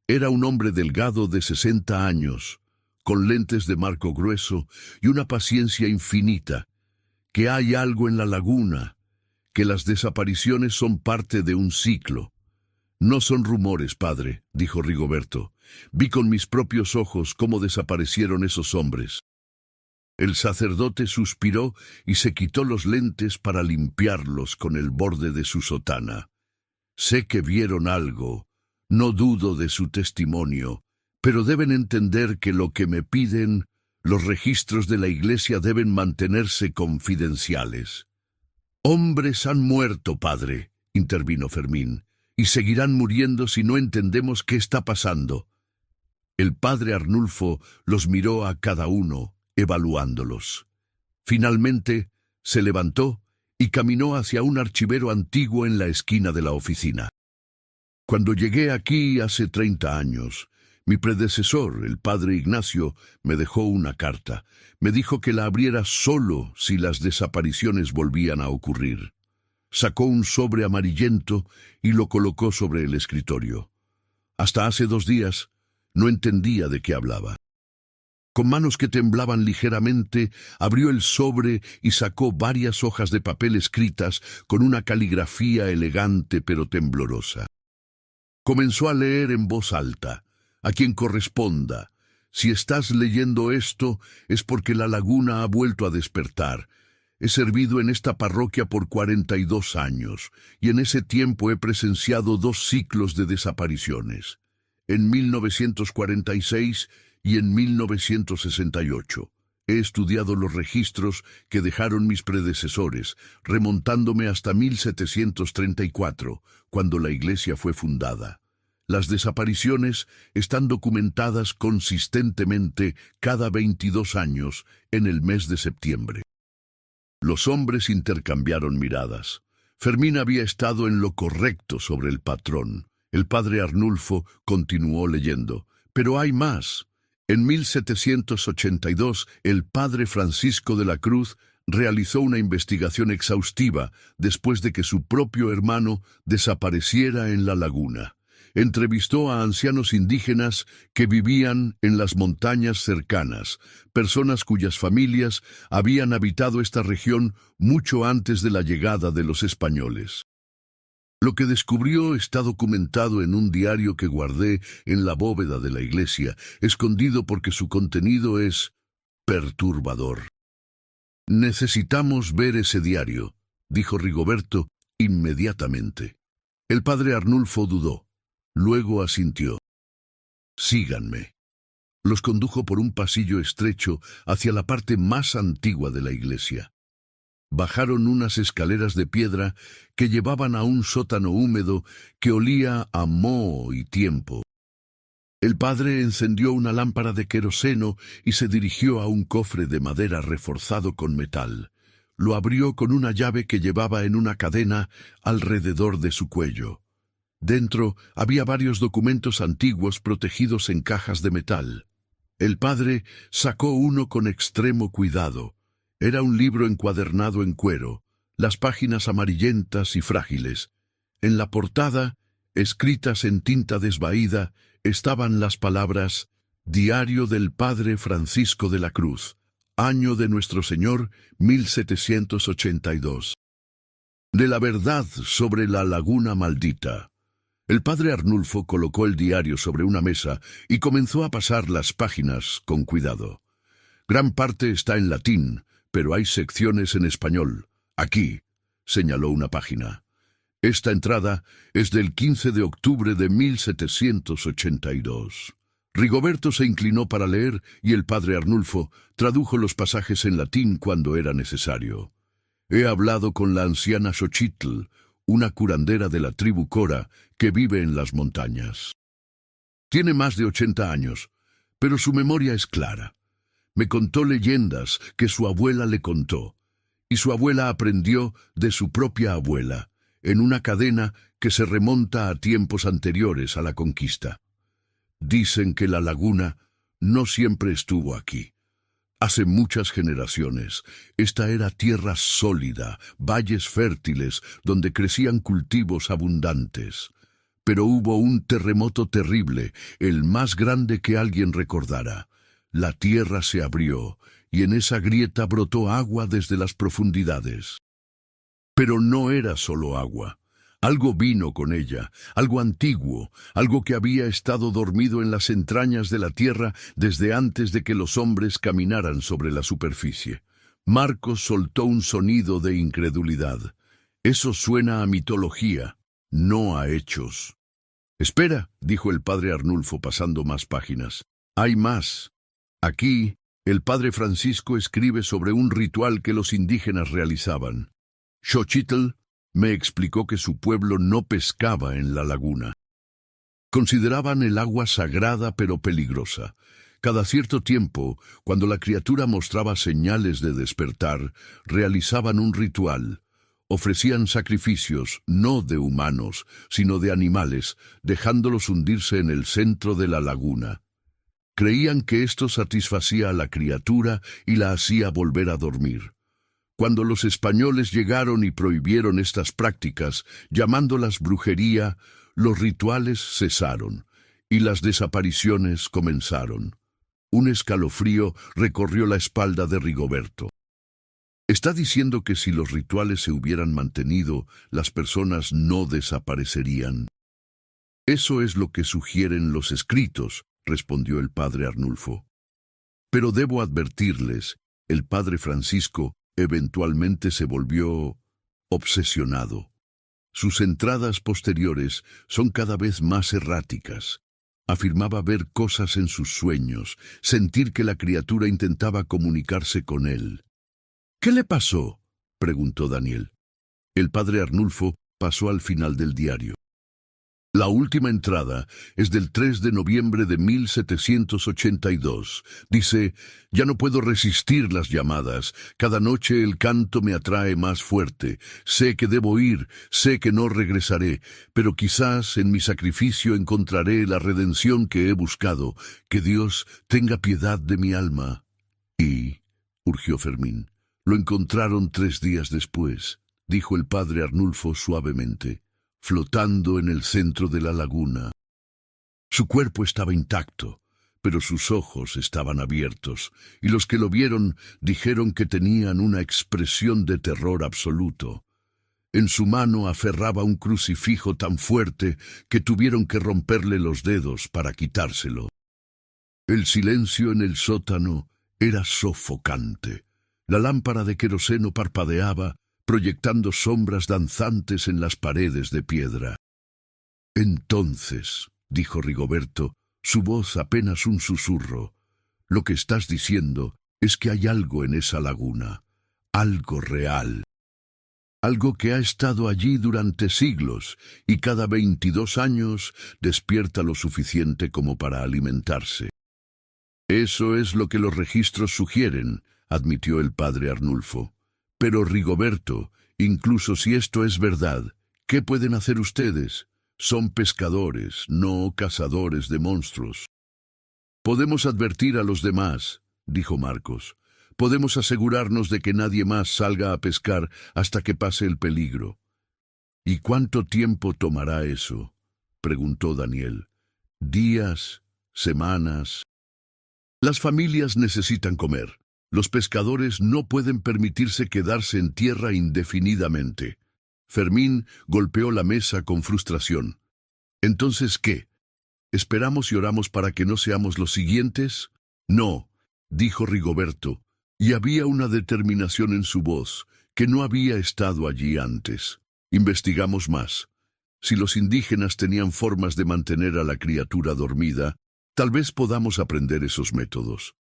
Era un hombre delgado de 60 años, con lentes de marco grueso y una paciencia infinita, que hay algo en la laguna, que las desapariciones son parte de un ciclo. «No son rumores, padre», dijo Rigoberto. «Vi con mis propios ojos cómo desaparecieron esos hombres». El sacerdote suspiró y se quitó los lentes para limpiarlos con el borde de su sotana. «Sé que vieron algo, no dudo de su testimonio, pero deben entender que lo que me piden, los registros de la iglesia deben mantenerse confidenciales». «Hombres han muerto, padre», intervino Fermín, «y seguirán muriendo si no entendemos qué está pasando». El padre Arnulfo los miró a cada uno, evaluándolos. Finalmente, se levantó y caminó hacia un archivero antiguo en la esquina de la oficina. «Cuando llegué aquí hace 30 años, mi predecesor, el padre Ignacio, me dejó una carta. Me dijo que la abriera solo si las desapariciones volvían a ocurrir. Sacó un sobre amarillento y lo colocó sobre el escritorio. Hasta hace 2 días no entendía de qué hablaba. Con manos que temblaban ligeramente, abrió el sobre y sacó varias hojas de papel escritas con una caligrafía elegante pero temblorosa. Comenzó a leer en voz alta. «A quien corresponda, si estás leyendo esto es porque la laguna ha vuelto a despertar. He servido en esta parroquia por 42 años, y en ese tiempo he presenciado 2 ciclos de desapariciones. En 1946 y en 1968. He estudiado los registros que dejaron mis predecesores, remontándome hasta 1734, cuando la iglesia fue fundada. Las desapariciones están documentadas consistentemente cada 22 años en el mes de septiembre». Los hombres intercambiaron miradas. Fermín había estado en lo correcto sobre el patrón. El padre Arnulfo continuó leyendo. «Pero hay más. En 1782, el padre Francisco de la Cruz realizó una investigación exhaustiva después de que su propio hermano desapareciera en la laguna. Entrevistó a ancianos indígenas que vivían en las montañas cercanas, personas cuyas familias habían habitado esta región mucho antes de la llegada de los españoles. Lo que descubrió está documentado en un diario que guardé en la bóveda de la iglesia, escondido porque su contenido es perturbador». «Necesitamos ver ese diario», dijo Rigoberto inmediatamente. El padre Arnulfo dudó. Luego asintió. «Síganme». Los condujo por un pasillo estrecho hacia la parte más antigua de la iglesia. Bajaron unas escaleras de piedra que llevaban a un sótano húmedo que olía a moho y tiempo. El padre encendió una lámpara de queroseno y se dirigió a un cofre de madera reforzado con metal. Lo abrió con una llave que llevaba en una cadena alrededor de su cuello. Dentro había varios documentos antiguos protegidos en cajas de metal. El padre sacó uno con extremo cuidado. Era un libro encuadernado en cuero, las páginas amarillentas y frágiles. En la portada, escritas en tinta desvaída, estaban las palabras «Diario del Padre Francisco de la Cruz, año de nuestro Señor 1782». De la verdad sobre la laguna maldita. El padre Arnulfo colocó el diario sobre una mesa y comenzó a pasar las páginas con cuidado. Gran parte está en latín, pero hay secciones en español. Aquí, señaló una página. Esta entrada es del 15 de octubre de 1782. Rigoberto se inclinó para leer y el padre Arnulfo tradujo los pasajes en latín cuando era necesario. He hablado con la anciana Xochitl, una curandera de la tribu Cora que vive en las montañas. Tiene más de 80 años, pero su memoria es clara. Me contó leyendas que su abuela le contó, y su abuela aprendió de su propia abuela, en una cadena que se remonta a tiempos anteriores a la conquista. Dicen que la laguna no siempre estuvo aquí. Hace muchas generaciones, esta era tierra sólida, valles fértiles donde crecían cultivos abundantes. Pero hubo un terremoto terrible, el más grande que alguien recordara. La tierra se abrió y en esa grieta brotó agua desde las profundidades. Pero no era solo agua. Algo vino con ella, algo antiguo, algo que había estado dormido en las entrañas de la tierra desde antes de que los hombres caminaran sobre la superficie. Marcos soltó un sonido de incredulidad. Eso suena a mitología, no a hechos. «Espera», dijo el padre Arnulfo pasando más páginas. «Hay más. Aquí, el padre Francisco escribe sobre un ritual que los indígenas realizaban. Xochitl me explicó que su pueblo no pescaba en la laguna. Consideraban el agua sagrada pero peligrosa. Cada cierto tiempo, cuando la criatura mostraba señales de despertar, realizaban un ritual. Ofrecían sacrificios, no de humanos, sino de animales, dejándolos hundirse en el centro de la laguna. Creían que esto satisfacía a la criatura y la hacía volver a dormir. Cuando los españoles llegaron y prohibieron estas prácticas, llamándolas brujería, los rituales cesaron y las desapariciones comenzaron. Un escalofrío recorrió la espalda de Rigoberto. ¿Está diciendo que si los rituales se hubieran mantenido, las personas no desaparecerían? Eso es lo que sugieren los escritos, respondió el padre Arnulfo. Pero debo advertirles, el padre Francisco eventualmente se volvió obsesionado. Sus entradas posteriores son cada vez más erráticas. Afirmaba ver cosas en sus sueños, sentir que la criatura intentaba comunicarse con él. «¿Qué le pasó?», preguntó Daniel. El padre Arnulfo pasó al final del diario. La última entrada es del 3 de noviembre de 1782. Dice: «Ya no puedo resistir las llamadas. Cada noche el canto me atrae más fuerte. Sé que debo ir, sé que no regresaré, pero quizás en mi sacrificio encontraré la redención que he buscado. Que Dios tenga piedad de mi alma». «Y», urgió Fermín, «lo encontraron 3 días después», dijo el padre Arnulfo suavemente, flotando en el centro de la laguna. Su cuerpo estaba intacto, pero sus ojos estaban abiertos, y los que lo vieron dijeron que tenían una expresión de terror absoluto. En su mano aferraba un crucifijo tan fuerte que tuvieron que romperle los dedos para quitárselo. El silencio en el sótano era sofocante. La lámpara de queroseno parpadeaba, proyectando sombras danzantes en las paredes de piedra. «Entonces», dijo Rigoberto, su voz apenas un susurro, «lo que estás diciendo es que hay algo en esa laguna, algo real». algo que ha estado allí durante siglos y cada 22 años despierta lo suficiente como para alimentarse. Eso es lo que los registros sugieren, admitió el padre Arnulfo. Pero Rigoberto, incluso si esto es verdad, ¿qué pueden hacer ustedes? Son pescadores, no cazadores de monstruos. Podemos advertir a los demás, dijo Marcos. Podemos asegurarnos de que nadie más salga a pescar hasta que pase el peligro. ¿Y cuánto tiempo tomará eso?, preguntó Daniel. ¿Días? ¿Semanas? Las familias necesitan comer. Los pescadores no pueden permitirse quedarse en tierra indefinidamente. Fermín golpeó la mesa con frustración. ¿Entonces qué? ¿Esperamos y oramos para que no seamos los siguientes? No, dijo Rigoberto, y había una determinación en su voz que no había estado allí antes. Investigamos más. Si los indígenas tenían formas de mantener a la criatura dormida, tal vez podamos aprender esos métodos.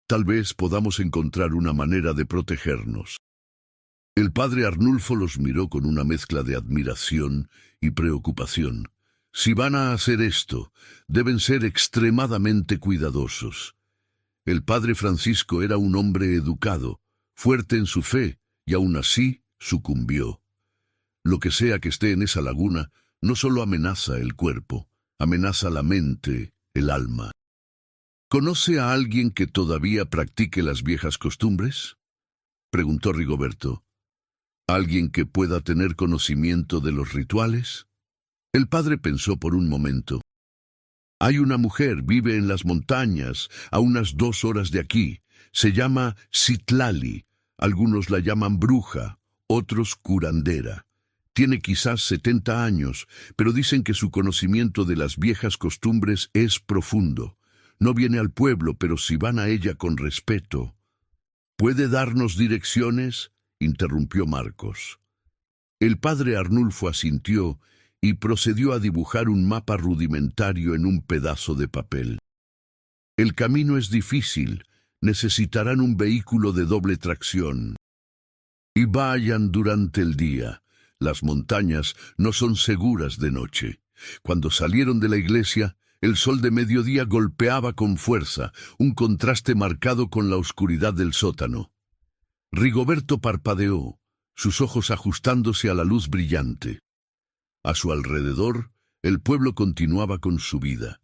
Tal vez podamos encontrar una manera de protegernos. El padre Arnulfo los miró con una mezcla de admiración y preocupación. Si van a hacer esto, deben ser extremadamente cuidadosos. El padre Francisco era un hombre educado, fuerte en su fe, y aún así sucumbió. Lo que sea que esté en esa laguna, no solo amenaza el cuerpo, amenaza la mente, el alma. ¿Conoce a alguien que todavía practique las viejas costumbres?, preguntó Rigoberto. ¿Alguien que pueda tener conocimiento de los rituales? El padre pensó por un momento. Hay una mujer, vive en las montañas, a unas 2 horas de aquí. Se llama Citlali. Algunos la llaman bruja, otros curandera. Tiene quizás 70 años, pero dicen que su conocimiento de las viejas costumbres es profundo. No viene al pueblo, pero si van a ella con respeto. ¿Puede darnos direcciones?, interrumpió Marcos. El padre Arnulfo asintió y procedió a dibujar un mapa rudimentario en un pedazo de papel. El camino es difícil, necesitarán un vehículo de doble tracción. Y vayan durante el día. Las montañas no son seguras de noche. Cuando salieron de la iglesia, el sol de mediodía golpeaba con fuerza, un contraste marcado con la oscuridad del sótano. Rigoberto parpadeó, sus ojos ajustándose a la luz brillante. A su alrededor, el pueblo continuaba con su vida.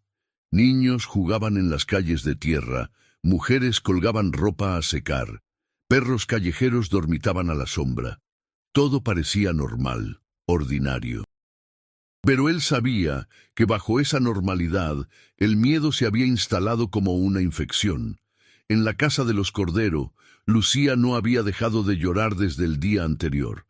Niños jugaban en las calles de tierra, mujeres colgaban ropa a secar, perros callejeros dormitaban a la sombra. Todo parecía normal, ordinario. Pero él sabía que bajo esa normalidad el miedo se había instalado como una infección. En la casa de los Cordero, Lucía no había dejado de llorar desde el día anterior.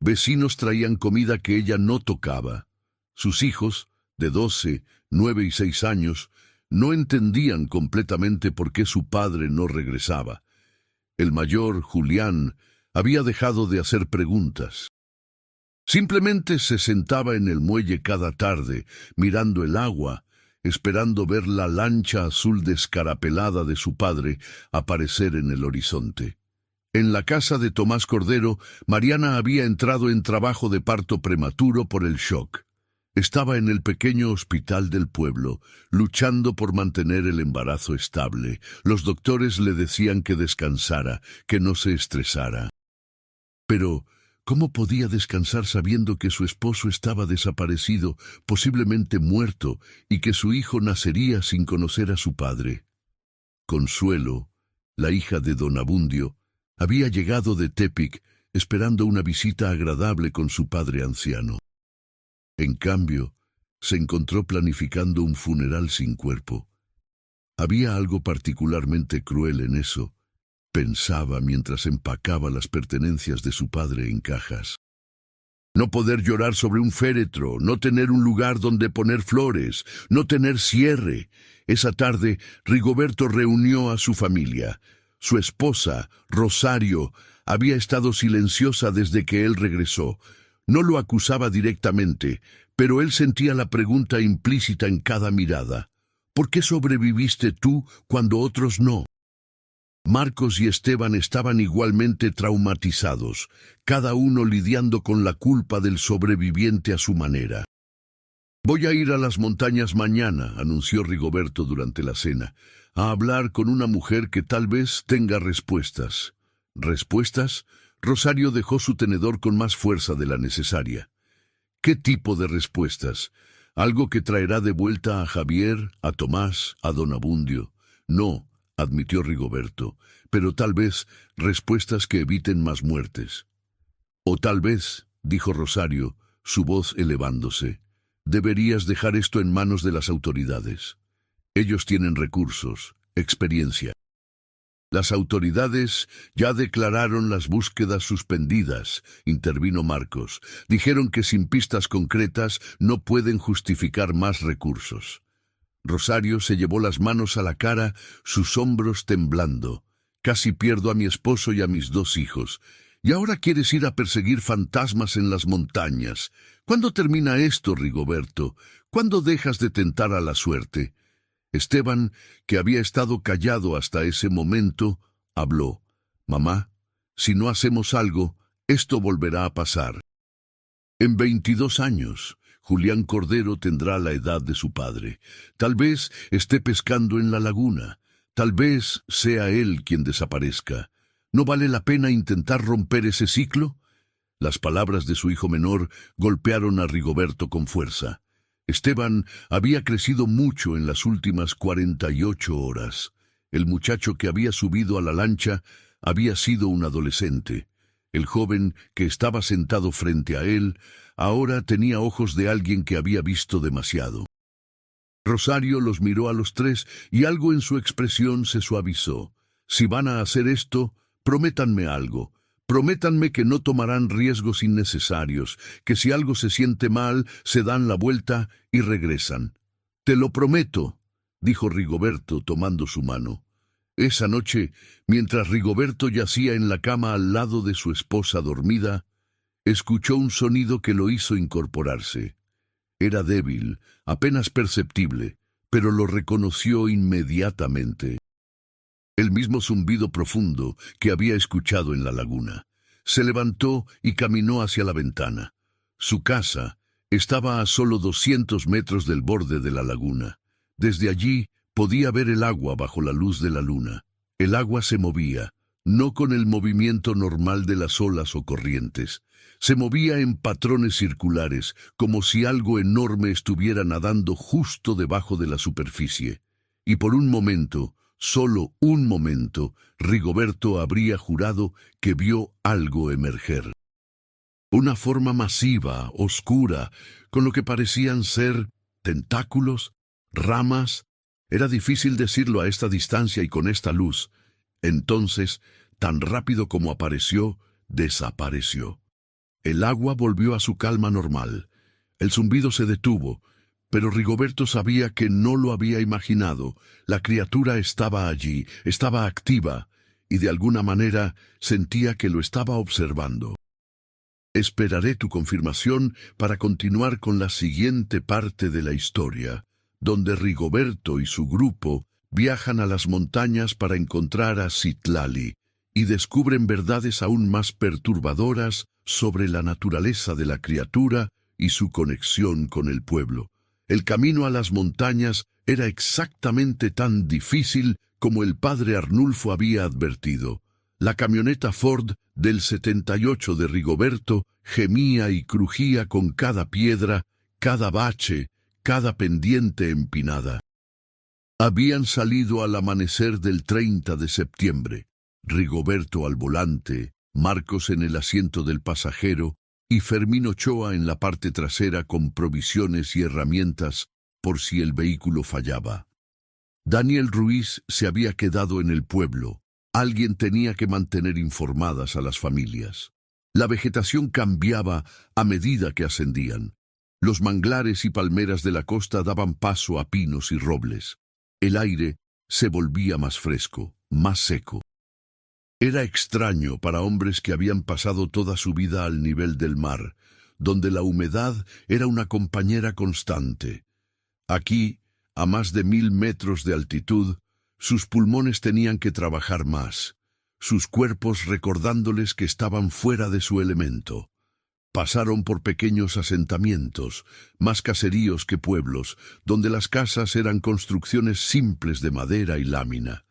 Vecinos traían comida que ella no tocaba. Sus hijos, de 12, 9 y 6 años, no entendían completamente por qué su padre no regresaba. El mayor, Julián, había dejado de hacer preguntas. Simplemente se sentaba en el muelle cada tarde, mirando el agua, esperando ver la lancha azul descarapelada de su padre aparecer en el horizonte. En la casa de Tomás Cordero, Mariana había entrado en trabajo de parto prematuro por el shock. Estaba en el pequeño hospital del pueblo, luchando por mantener el embarazo estable. Los doctores le decían que descansara, que no se estresara. Pero ¿cómo podía descansar sabiendo que su esposo estaba desaparecido, posiblemente muerto, y que su hijo nacería sin conocer a su padre? Consuelo, la hija de don Abundio, había llegado de Tepic esperando una visita agradable con su padre anciano. En cambio, se encontró planificando un funeral sin cuerpo. Había algo particularmente cruel en eso, pensaba mientras empacaba las pertenencias de su padre en cajas. No poder llorar sobre un féretro, no tener un lugar donde poner flores, no tener cierre. Esa tarde, Rigoberto reunió a su familia. Su esposa, Rosario, había estado silenciosa desde que él regresó. No lo acusaba directamente, pero él sentía la pregunta implícita en cada mirada. ¿Por qué sobreviviste tú cuando otros no? Marcos y Esteban estaban igualmente traumatizados, cada uno lidiando con la culpa del sobreviviente a su manera. «Voy a ir a las montañas mañana», anunció Rigoberto durante la cena, «a hablar con una mujer que tal vez tenga respuestas». ¿Respuestas? Rosario dejó su tenedor con más fuerza de la necesaria. ¿Qué tipo de respuestas? ¿Algo que traerá de vuelta a Javier, a Tomás, a don Abundio? No, admitió Rigoberto, pero tal vez respuestas que eviten más muertes. O tal vez, dijo Rosario, su voz elevándose, deberías dejar esto en manos de las autoridades. Ellos tienen recursos, experiencia. Las autoridades ya declararon las búsquedas suspendidas, intervino Marcos. Dijeron que sin pistas concretas no pueden justificar más recursos. Rosario se llevó las manos a la cara, sus hombros temblando. Casi pierdo a mi esposo y a mis 2 hijos. ¿Y ahora quieres ir a perseguir fantasmas en las montañas? ¿Cuándo termina esto, Rigoberto? ¿Cuándo dejas de tentar a la suerte? Esteban, que había estado callado hasta ese momento, habló. «Mamá, si no hacemos algo, esto volverá a pasar». En 22 años, Julián Cordero tendrá la edad de su padre. Tal vez esté pescando en la laguna. Tal vez sea él quien desaparezca. ¿No vale la pena intentar romper ese ciclo? Las palabras de su hijo menor golpearon a Rigoberto con fuerza. Esteban había crecido mucho en las últimas 48 horas. El muchacho que había subido a la lancha había sido un adolescente. El joven que estaba sentado frente a él ahora tenía ojos de alguien que había visto demasiado. Rosario los miró a los 3 y algo en su expresión se suavizó. «Si van a hacer esto, prométanme algo. Prométanme que no tomarán riesgos innecesarios, que si algo se siente mal, se dan la vuelta y regresan». «Te lo prometo», dijo Rigoberto tomando su mano. Esa noche, mientras Rigoberto yacía en la cama al lado de su esposa dormida, escuchó un sonido que lo hizo incorporarse. Era débil, apenas perceptible, pero lo reconoció inmediatamente. El mismo zumbido profundo que había escuchado en la laguna. Se levantó y caminó hacia la ventana. Su casa estaba a solo 200 metros del borde de la laguna. Desde allí podía ver el agua bajo la luz de la luna. El agua se movía, no con el movimiento normal de las olas o corrientes. Se movía en patrones circulares, como si algo enorme estuviera nadando justo debajo de la superficie. Y por un momento, solo un momento, Rigoberto habría jurado que vio algo emerger. Una forma masiva, oscura, con lo que parecían ser tentáculos, ramas. Era difícil decirlo a esta distancia y con esta luz. Entonces, tan rápido como apareció, desapareció. El agua volvió a su calma normal. El zumbido se detuvo, pero Rigoberto sabía que no lo había imaginado. La criatura estaba allí, estaba activa, y de alguna manera sentía que lo estaba observando. Esperaré tu confirmación para continuar con la siguiente parte de la historia, donde Rigoberto y su grupo viajan a las montañas para encontrar a Citlali y descubren verdades aún más perturbadoras sobre la naturaleza de la criatura y su conexión con el pueblo. El camino a las montañas era exactamente tan difícil como el padre Arnulfo había advertido. La camioneta Ford del 78 de Rigoberto gemía y crujía con cada piedra, cada bache, cada pendiente empinada. Habían salido al amanecer del 30 de septiembre. Rigoberto al volante, Marcos en el asiento del pasajero y Fermín Ochoa en la parte trasera con provisiones y herramientas por si el vehículo fallaba. Daniel Ruiz se había quedado en el pueblo. Alguien tenía que mantener informadas a las familias. La vegetación cambiaba a medida que ascendían. Los manglares y palmeras de la costa daban paso a pinos y robles. El aire se volvía más fresco, más seco. Era extraño para hombres que habían pasado toda su vida al nivel del mar, donde la humedad era una compañera constante. Aquí, a más de 1000 metros de altitud, Sus pulmones tenían que trabajar más, sus cuerpos recordándoles que estaban fuera de su elemento. Pasaron por pequeños asentamientos, más caseríos que pueblos, donde las casas eran construcciones simples de madera y lámina.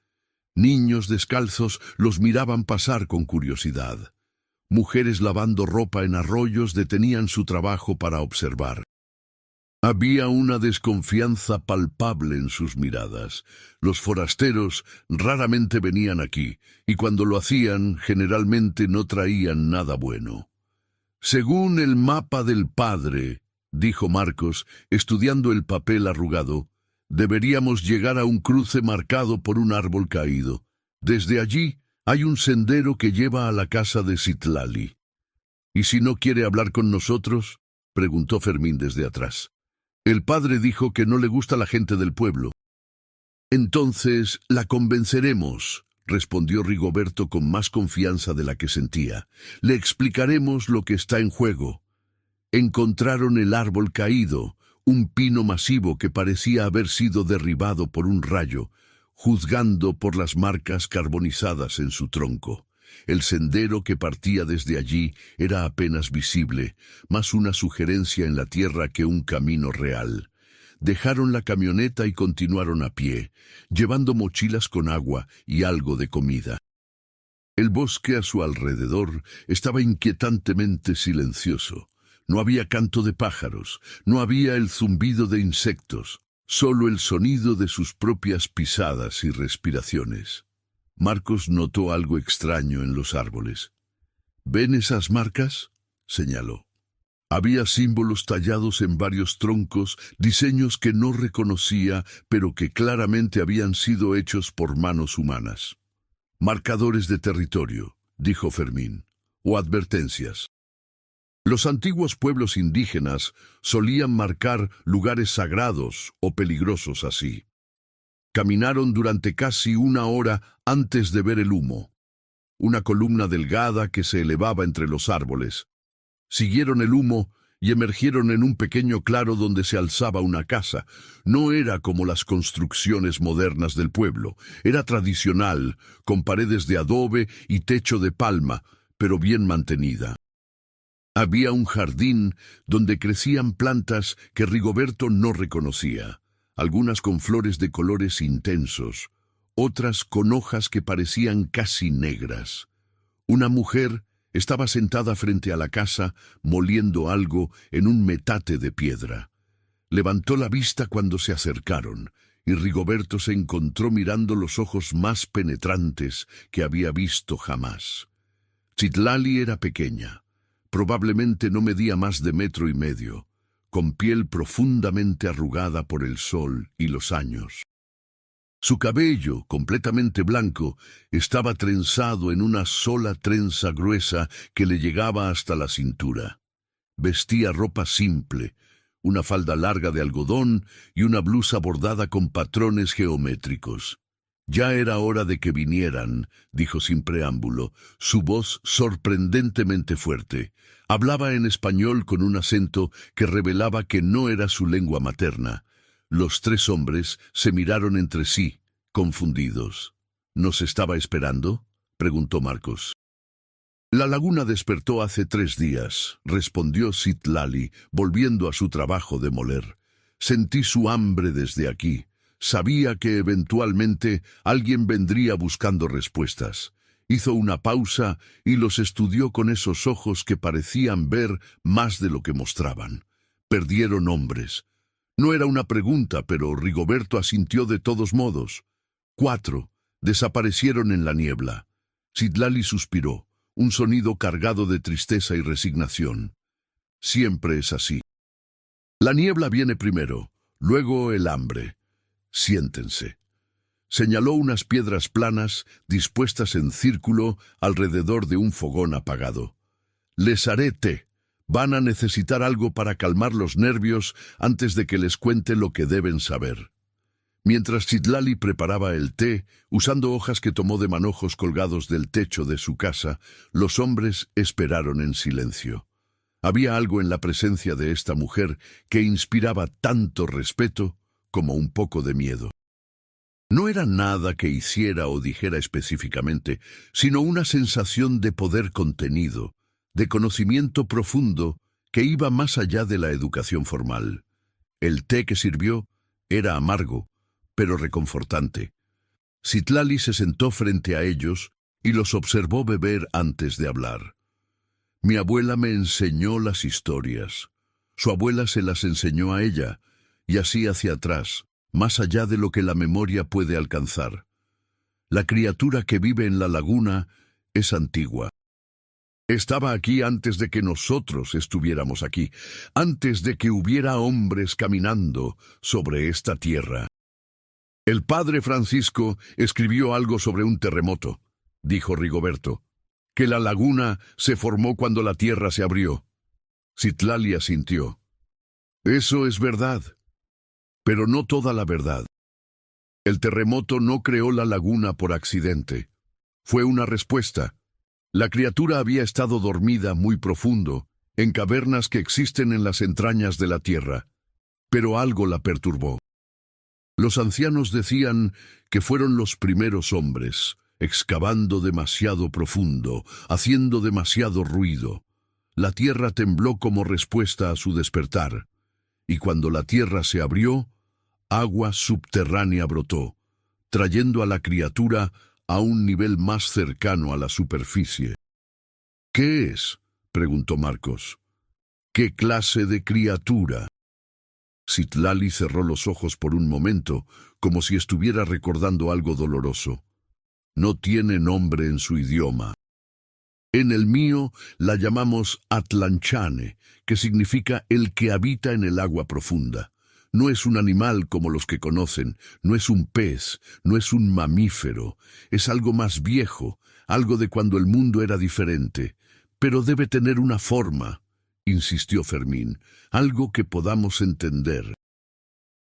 Niños descalzos los miraban pasar con curiosidad. Mujeres lavando ropa en arroyos detenían su trabajo para observar. Había una desconfianza palpable en sus miradas. Los forasteros raramente venían aquí, y cuando lo hacían, generalmente no traían nada bueno. Según el mapa del padre, dijo Marcos, estudiando el papel arrugado, deberíamos llegar a un cruce marcado por un árbol caído. Desde allí hay un sendero que lleva a la casa de Citlali. ¿Y si no quiere hablar con nosotros?, preguntó Fermín desde atrás. El padre dijo que no le gusta la gente del pueblo. Entonces la convenceremos, respondió Rigoberto con más confianza de la que sentía. Le explicaremos lo que está en juego. Encontraron el árbol caído, un pino masivo que parecía haber sido derribado por un rayo, juzgando por las marcas carbonizadas en su tronco. El sendero que partía desde allí era apenas visible, más una sugerencia en la tierra que un camino real. Dejaron la camioneta y continuaron a pie, llevando mochilas con agua y algo de comida. El bosque a su alrededor estaba inquietantemente silencioso. No había canto de pájaros, no había el zumbido de insectos, solo el sonido de sus propias pisadas y respiraciones. Marcos notó algo extraño en los árboles. ¿Ven esas marcas?, señaló. Había símbolos tallados en varios troncos, diseños que no reconocía, pero que claramente habían sido hechos por manos humanas. Marcadores de territorio, dijo Fermín, o advertencias. Los antiguos pueblos indígenas solían marcar lugares sagrados o peligrosos así. Caminaron durante casi una hora antes de ver el humo, una columna delgada que se elevaba entre los árboles. Siguieron el humo y emergieron en un pequeño claro donde se alzaba una casa. No era como las construcciones modernas del pueblo, era tradicional, con paredes de adobe y techo de palma, pero bien mantenida. Había un jardín donde crecían plantas que Rigoberto no reconocía, algunas con flores de colores intensos, otras con hojas que parecían casi negras. Una mujer estaba sentada frente a la casa, moliendo algo en un metate de piedra. Levantó la vista cuando se acercaron, y Rigoberto se encontró mirando los ojos más penetrantes que había visto jamás. Citlali era pequeña, probablemente no medía más de 1,5 metros, con piel profundamente arrugada por el sol y los años. Su cabello, completamente blanco, estaba trenzado en una sola trenza gruesa que le llegaba hasta la cintura. Vestía ropa simple, una falda larga de algodón y una blusa bordada con patrones geométricos. Ya era hora de que vinieran, dijo sin preámbulo, su voz sorprendentemente fuerte. Hablaba en español con un acento que revelaba que no era su lengua materna. Los 3 hombres se miraron entre sí, confundidos. ¿Nos estaba esperando?, preguntó Marcos. La laguna despertó hace 3 días, respondió Citlali, volviendo a su trabajo de moler. Sentí su hambre desde aquí. Sabía que eventualmente alguien vendría buscando respuestas. Hizo una pausa y los estudió con esos ojos que parecían ver más de lo que mostraban. Perdieron hombres. No era una pregunta, pero Rigoberto asintió de todos modos. 4 desaparecieron en la niebla. Citlali suspiró, un sonido cargado de tristeza y resignación. Siempre es así. La niebla viene primero, luego el hambre. Siéntense. Señaló unas piedras planas dispuestas en círculo alrededor de un fogón apagado. Les haré té. Van a necesitar algo para calmar los nervios antes de que les cuente lo que deben saber. Mientras Citlali preparaba el té, usando hojas que tomó de manojos colgados del techo de su casa, los hombres esperaron en silencio. Había algo en la presencia de esta mujer que inspiraba tanto respeto como un poco de miedo. No era nada que hiciera o dijera específicamente, sino una sensación de poder contenido, de conocimiento profundo que iba más allá de la educación formal. El té que sirvió era amargo, pero reconfortante. Citlali se sentó frente a ellos y los observó beber antes de hablar. Mi abuela me enseñó las historias. Su abuela se las enseñó a ella, y así hacia atrás, más allá de lo que la memoria puede alcanzar. La criatura que vive en la laguna es antigua. Estaba aquí antes de que nosotros estuviéramos aquí, antes de que hubiera hombres caminando sobre esta tierra. El padre Francisco escribió algo sobre un terremoto, dijo Rigoberto, que la laguna se formó cuando la tierra se abrió. Citlali asintió. Eso es verdad, pero no toda la verdad. El terremoto no creó la laguna por accidente. Fue una respuesta. La criatura había estado dormida muy profundo, en cavernas que existen en las entrañas de la tierra, pero algo la perturbó. Los ancianos decían que fueron los primeros hombres, excavando demasiado profundo, haciendo demasiado ruido. La tierra tembló como respuesta a su despertar, y cuando la tierra se abrió, agua subterránea brotó, trayendo a la criatura a un nivel más cercano a la superficie. ¿Qué es?, preguntó Marcos. ¿Qué clase de criatura? Citlali cerró los ojos por un momento, como si estuviera recordando algo doloroso. No tiene nombre en su idioma. En el mío la llamamos Atlanchane, que significa el que habita en el agua profunda. No es un animal como los que conocen, no es un pez, no es un mamífero, es algo más viejo, algo de cuando el mundo era diferente, pero debe tener una forma, insistió Fermín, algo que podamos entender.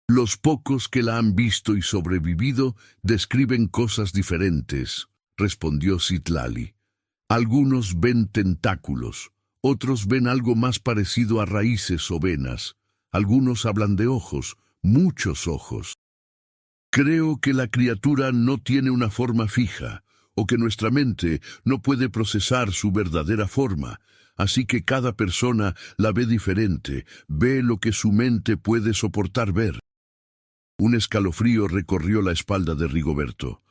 Los pocos que la han visto y sobrevivido describen cosas diferentes, respondió Citlali. Algunos ven tentáculos, otros ven algo más parecido a raíces o venas. Algunos hablan de ojos, muchos ojos. Creo que la criatura no tiene una forma fija, o que nuestra mente no puede procesar su verdadera forma, así que cada persona la ve diferente, ve lo que su mente puede soportar ver. Un escalofrío recorrió la espalda de Rigoberto.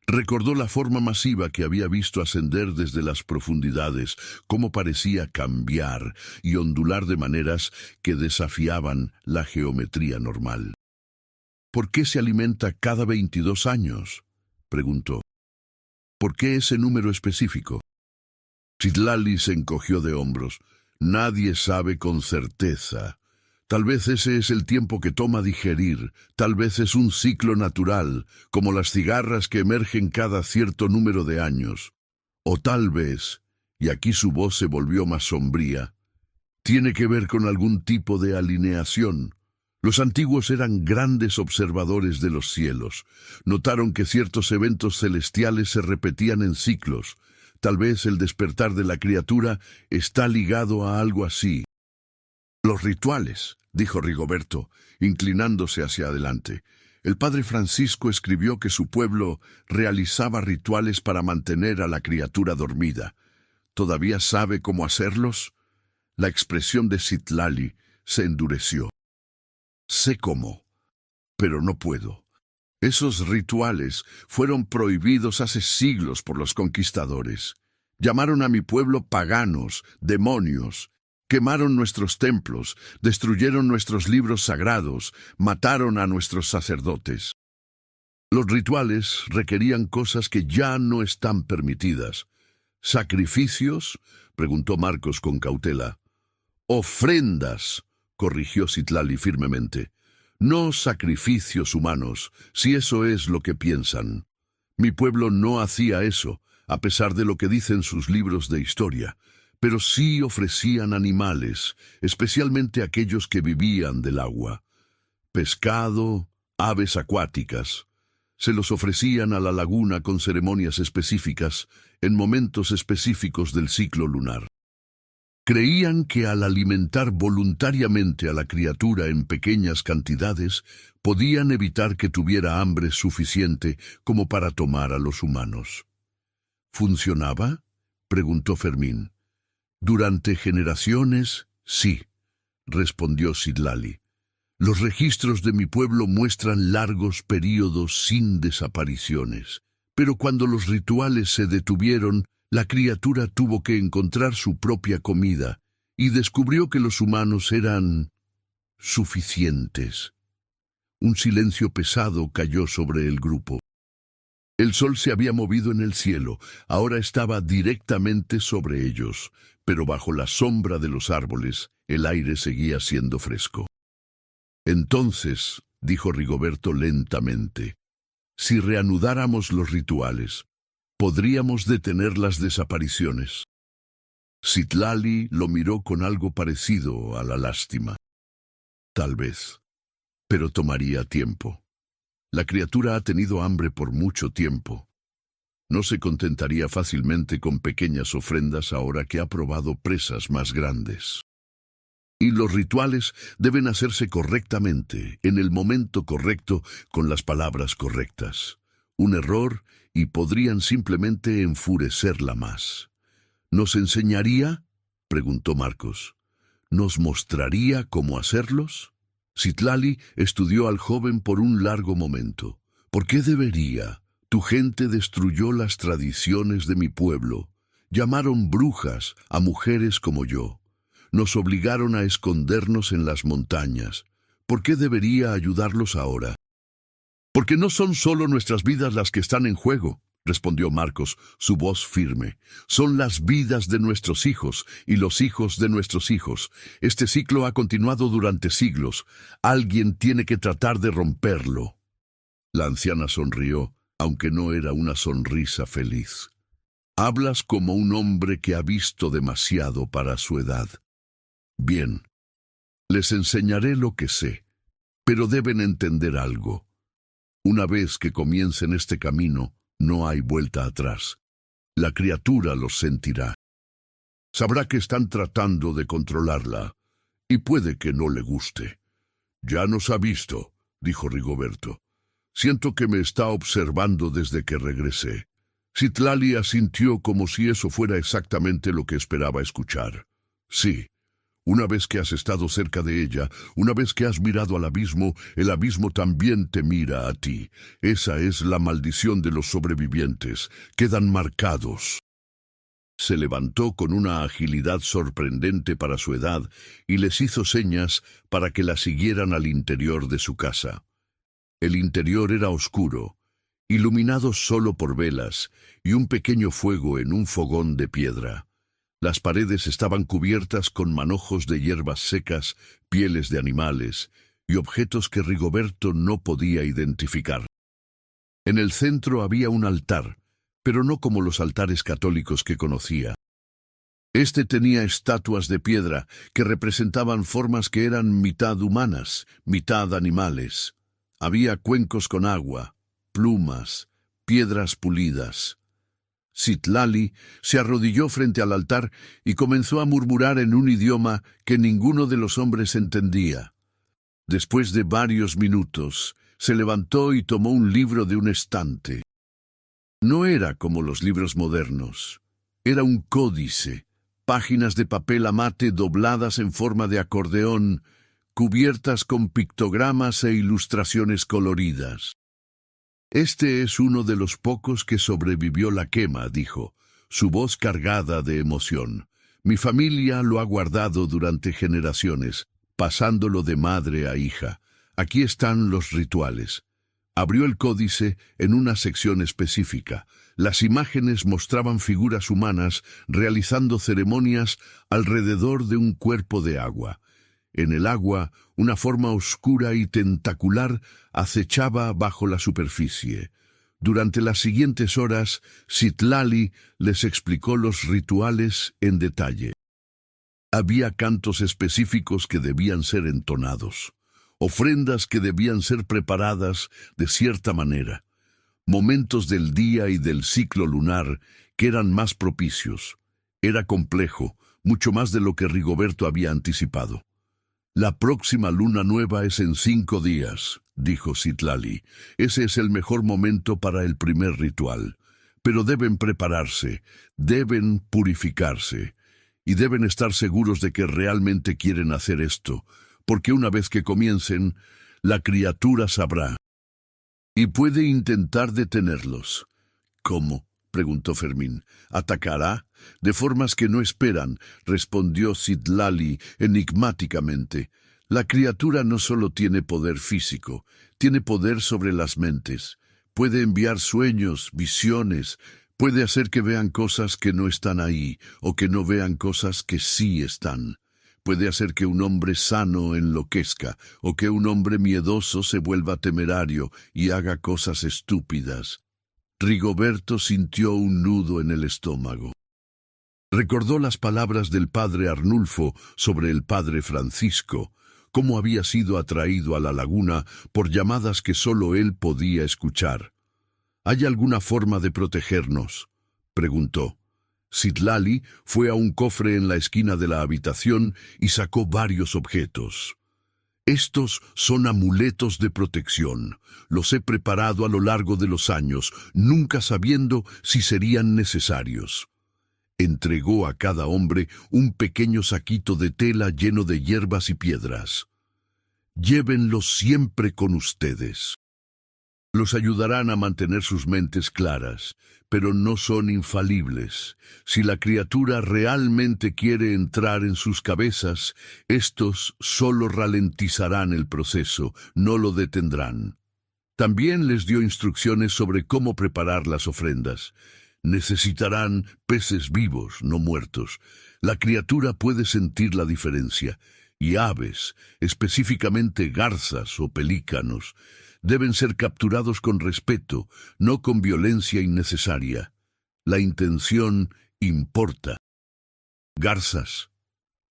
Recordó la forma masiva que había visto ascender desde las profundidades, cómo parecía cambiar y ondular de maneras que desafiaban la geometría normal. ¿Por qué se alimenta cada 22 años?, preguntó. ¿Por qué ese número específico? Citlali se encogió de hombros. Nadie sabe con certeza. Tal vez ese es el tiempo que toma digerir, tal vez es un ciclo natural, como las cigarras que emergen cada cierto número de años. O tal vez, y aquí su voz se volvió más sombría, tiene que ver con algún tipo de alineación. Los antiguos eran grandes observadores de los cielos. Notaron que ciertos eventos celestiales se repetían en ciclos. Tal vez el despertar de la criatura está ligado a algo así. Los rituales, dijo Rigoberto, inclinándose hacia adelante. El padre Francisco escribió que su pueblo realizaba rituales para mantener a la criatura dormida. ¿Todavía sabe cómo hacerlos? La expresión de Citlali se endureció. Sé cómo, pero no puedo. Esos rituales fueron prohibidos hace siglos por los conquistadores. Llamaron a mi pueblo paganos, demonios. Quemaron nuestros templos, destruyeron nuestros libros sagrados, mataron a nuestros sacerdotes. Los rituales requerían cosas que ya no están permitidas. ¿Sacrificios?, preguntó Marcos con cautela. Ofrendas, corrigió Citlali firmemente. No sacrificios humanos, si eso es lo que piensan. Mi pueblo no hacía eso, a pesar de lo que dicen sus libros de historia. Pero sí ofrecían animales, especialmente aquellos que vivían del agua. Pescado, aves acuáticas. Se los ofrecían a la laguna con ceremonias específicas, en momentos específicos del ciclo lunar. Creían que al alimentar voluntariamente a la criatura en pequeñas cantidades, podían evitar que tuviera hambre suficiente como para tomar a los humanos. ¿Funcionaba?, preguntó Fermín. Durante generaciones, sí, respondió Citlali. Los registros de mi pueblo muestran largos períodos sin desapariciones, pero cuando los rituales se detuvieron, la criatura tuvo que encontrar su propia comida y descubrió que los humanos eran suficientes. Un silencio pesado cayó sobre el grupo. El sol se había movido en el cielo, ahora estaba directamente sobre ellos, pero bajo la sombra de los árboles, el aire seguía siendo fresco. Entonces, dijo Rigoberto lentamente, si reanudáramos los rituales, podríamos detener las desapariciones. Citlali lo miró con algo parecido a la lástima. Tal vez, pero tomaría tiempo. La criatura ha tenido hambre por mucho tiempo. No se contentaría fácilmente con pequeñas ofrendas ahora que ha probado presas más grandes. Y los rituales deben hacerse correctamente, en el momento correcto, con las palabras correctas. Un error y podrían simplemente enfurecerla más. ¿Nos enseñaría?, preguntó Marcos. ¿Nos mostraría cómo hacerlos? Citlali estudió al joven por un largo momento. ¿Por qué debería? Tu gente destruyó las tradiciones de mi pueblo. Llamaron brujas a mujeres como yo. Nos obligaron a escondernos en las montañas. ¿Por qué debería ayudarlos ahora? Porque no son solo nuestras vidas las que están en juego, respondió Marcos, su voz firme. Son las vidas de nuestros hijos y los hijos de nuestros hijos. Este ciclo ha continuado durante siglos. Alguien tiene que tratar de romperlo. La anciana sonrió, aunque no era una sonrisa feliz. Hablas como un hombre que ha visto demasiado para su edad. Bien, les enseñaré lo que sé, pero deben entender algo. Una vez que comiencen este camino, no hay vuelta atrás. La criatura los sentirá. Sabrá que están tratando de controlarla, y puede que no le guste. Ya nos ha visto, dijo Rigoberto. Siento que me está observando desde que regresé. Citlali asintió como si eso fuera exactamente lo que esperaba escuchar. Sí. Una vez que has estado cerca de ella, una vez que has mirado al abismo, el abismo también te mira a ti. Esa es la maldición de los sobrevivientes. Quedan marcados. Se levantó con una agilidad sorprendente para su edad y les hizo señas para que la siguieran al interior de su casa. El interior era oscuro, iluminado solo por velas y un pequeño fuego en un fogón de piedra. Las paredes estaban cubiertas con manojos de hierbas secas, pieles de animales y objetos que Rigoberto no podía identificar. En el centro había un altar, pero no como los altares católicos que conocía. Este tenía estatuas de piedra que representaban formas que eran mitad humanas, mitad animales. Había cuencos con agua, plumas, piedras pulidas. Citlali se arrodilló frente al altar y comenzó a murmurar en un idioma que ninguno de los hombres entendía. Después de varios minutos, se levantó y tomó un libro de un estante. No era como los libros modernos. Era un códice, páginas de papel amate dobladas en forma de acordeón, cubiertas con pictogramas e ilustraciones coloridas. Este es uno de los pocos que sobrevivió la quema, dijo, su voz cargada de emoción. Mi familia lo ha guardado durante generaciones, pasándolo de madre a hija. Aquí están los rituales. Abrió el códice en una sección específica. Las imágenes mostraban figuras humanas realizando ceremonias alrededor de un cuerpo de agua. En el agua, una forma oscura y tentacular acechaba bajo la superficie. Durante las siguientes horas, Citlali les explicó los rituales en detalle. Había cantos específicos que debían ser entonados, ofrendas que debían ser preparadas de cierta manera, momentos del día y del ciclo lunar que eran más propicios. Era complejo, mucho más de lo que Rigoberto había anticipado. «La próxima luna nueva es en 5 días», dijo Citlali. «Ese es el mejor momento para el primer ritual. Pero deben prepararse, deben purificarse, y deben estar seguros de que realmente quieren hacer esto, porque una vez que comiencen, la criatura sabrá. Y puede intentar detenerlos». «¿Cómo?», preguntó Fermín. «¿Atacará? De formas que no esperan», respondió Citlali enigmáticamente. «La criatura no solo tiene poder físico, tiene poder sobre las mentes. Puede enviar sueños, visiones, puede hacer que vean cosas que no están ahí, o que no vean cosas que sí están. Puede hacer que un hombre sano enloquezca, o que un hombre miedoso se vuelva temerario y haga cosas estúpidas». Rigoberto sintió un nudo en el estómago. Recordó las palabras del padre Arnulfo sobre el padre Francisco, cómo había sido atraído a la laguna por llamadas que solo él podía escuchar. «¿Hay alguna forma de protegernos?», preguntó. Citlali fue a un cofre en la esquina de la habitación y sacó varios objetos. «Estos son amuletos de protección. Los he preparado a lo largo de los años, nunca sabiendo si serían necesarios». Entregó a cada hombre un pequeño saquito de tela lleno de hierbas y piedras. «Llévenlos siempre con ustedes. Los ayudarán a mantener sus mentes claras, pero no son infalibles. Si la criatura realmente quiere entrar en sus cabezas, estos solo ralentizarán el proceso, no lo detendrán». También les dio instrucciones sobre cómo preparar las ofrendas. Necesitarán peces vivos, no muertos. La criatura puede sentir la diferencia. Y aves, específicamente garzas o pelícanos, deben ser capturados con respeto, no con violencia innecesaria. La intención importa. «Garzas».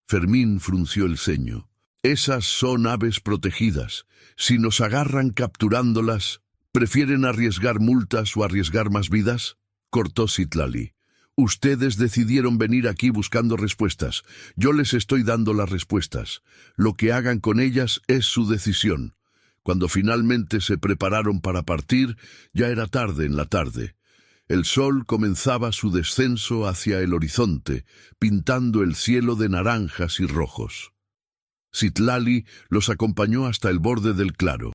Fermín frunció el ceño. «Esas son aves protegidas. Si nos agarran capturándolas, ¿prefieren arriesgar multas o arriesgar más vidas?», cortó Citlali. «Ustedes decidieron venir aquí buscando respuestas. Yo les estoy dando las respuestas. Lo que hagan con ellas es su decisión». Cuando finalmente se prepararon para partir, ya era tarde en la tarde. El sol comenzaba su descenso hacia el horizonte, pintando el cielo de naranjas y rojos. Citlali los acompañó hasta el borde del claro.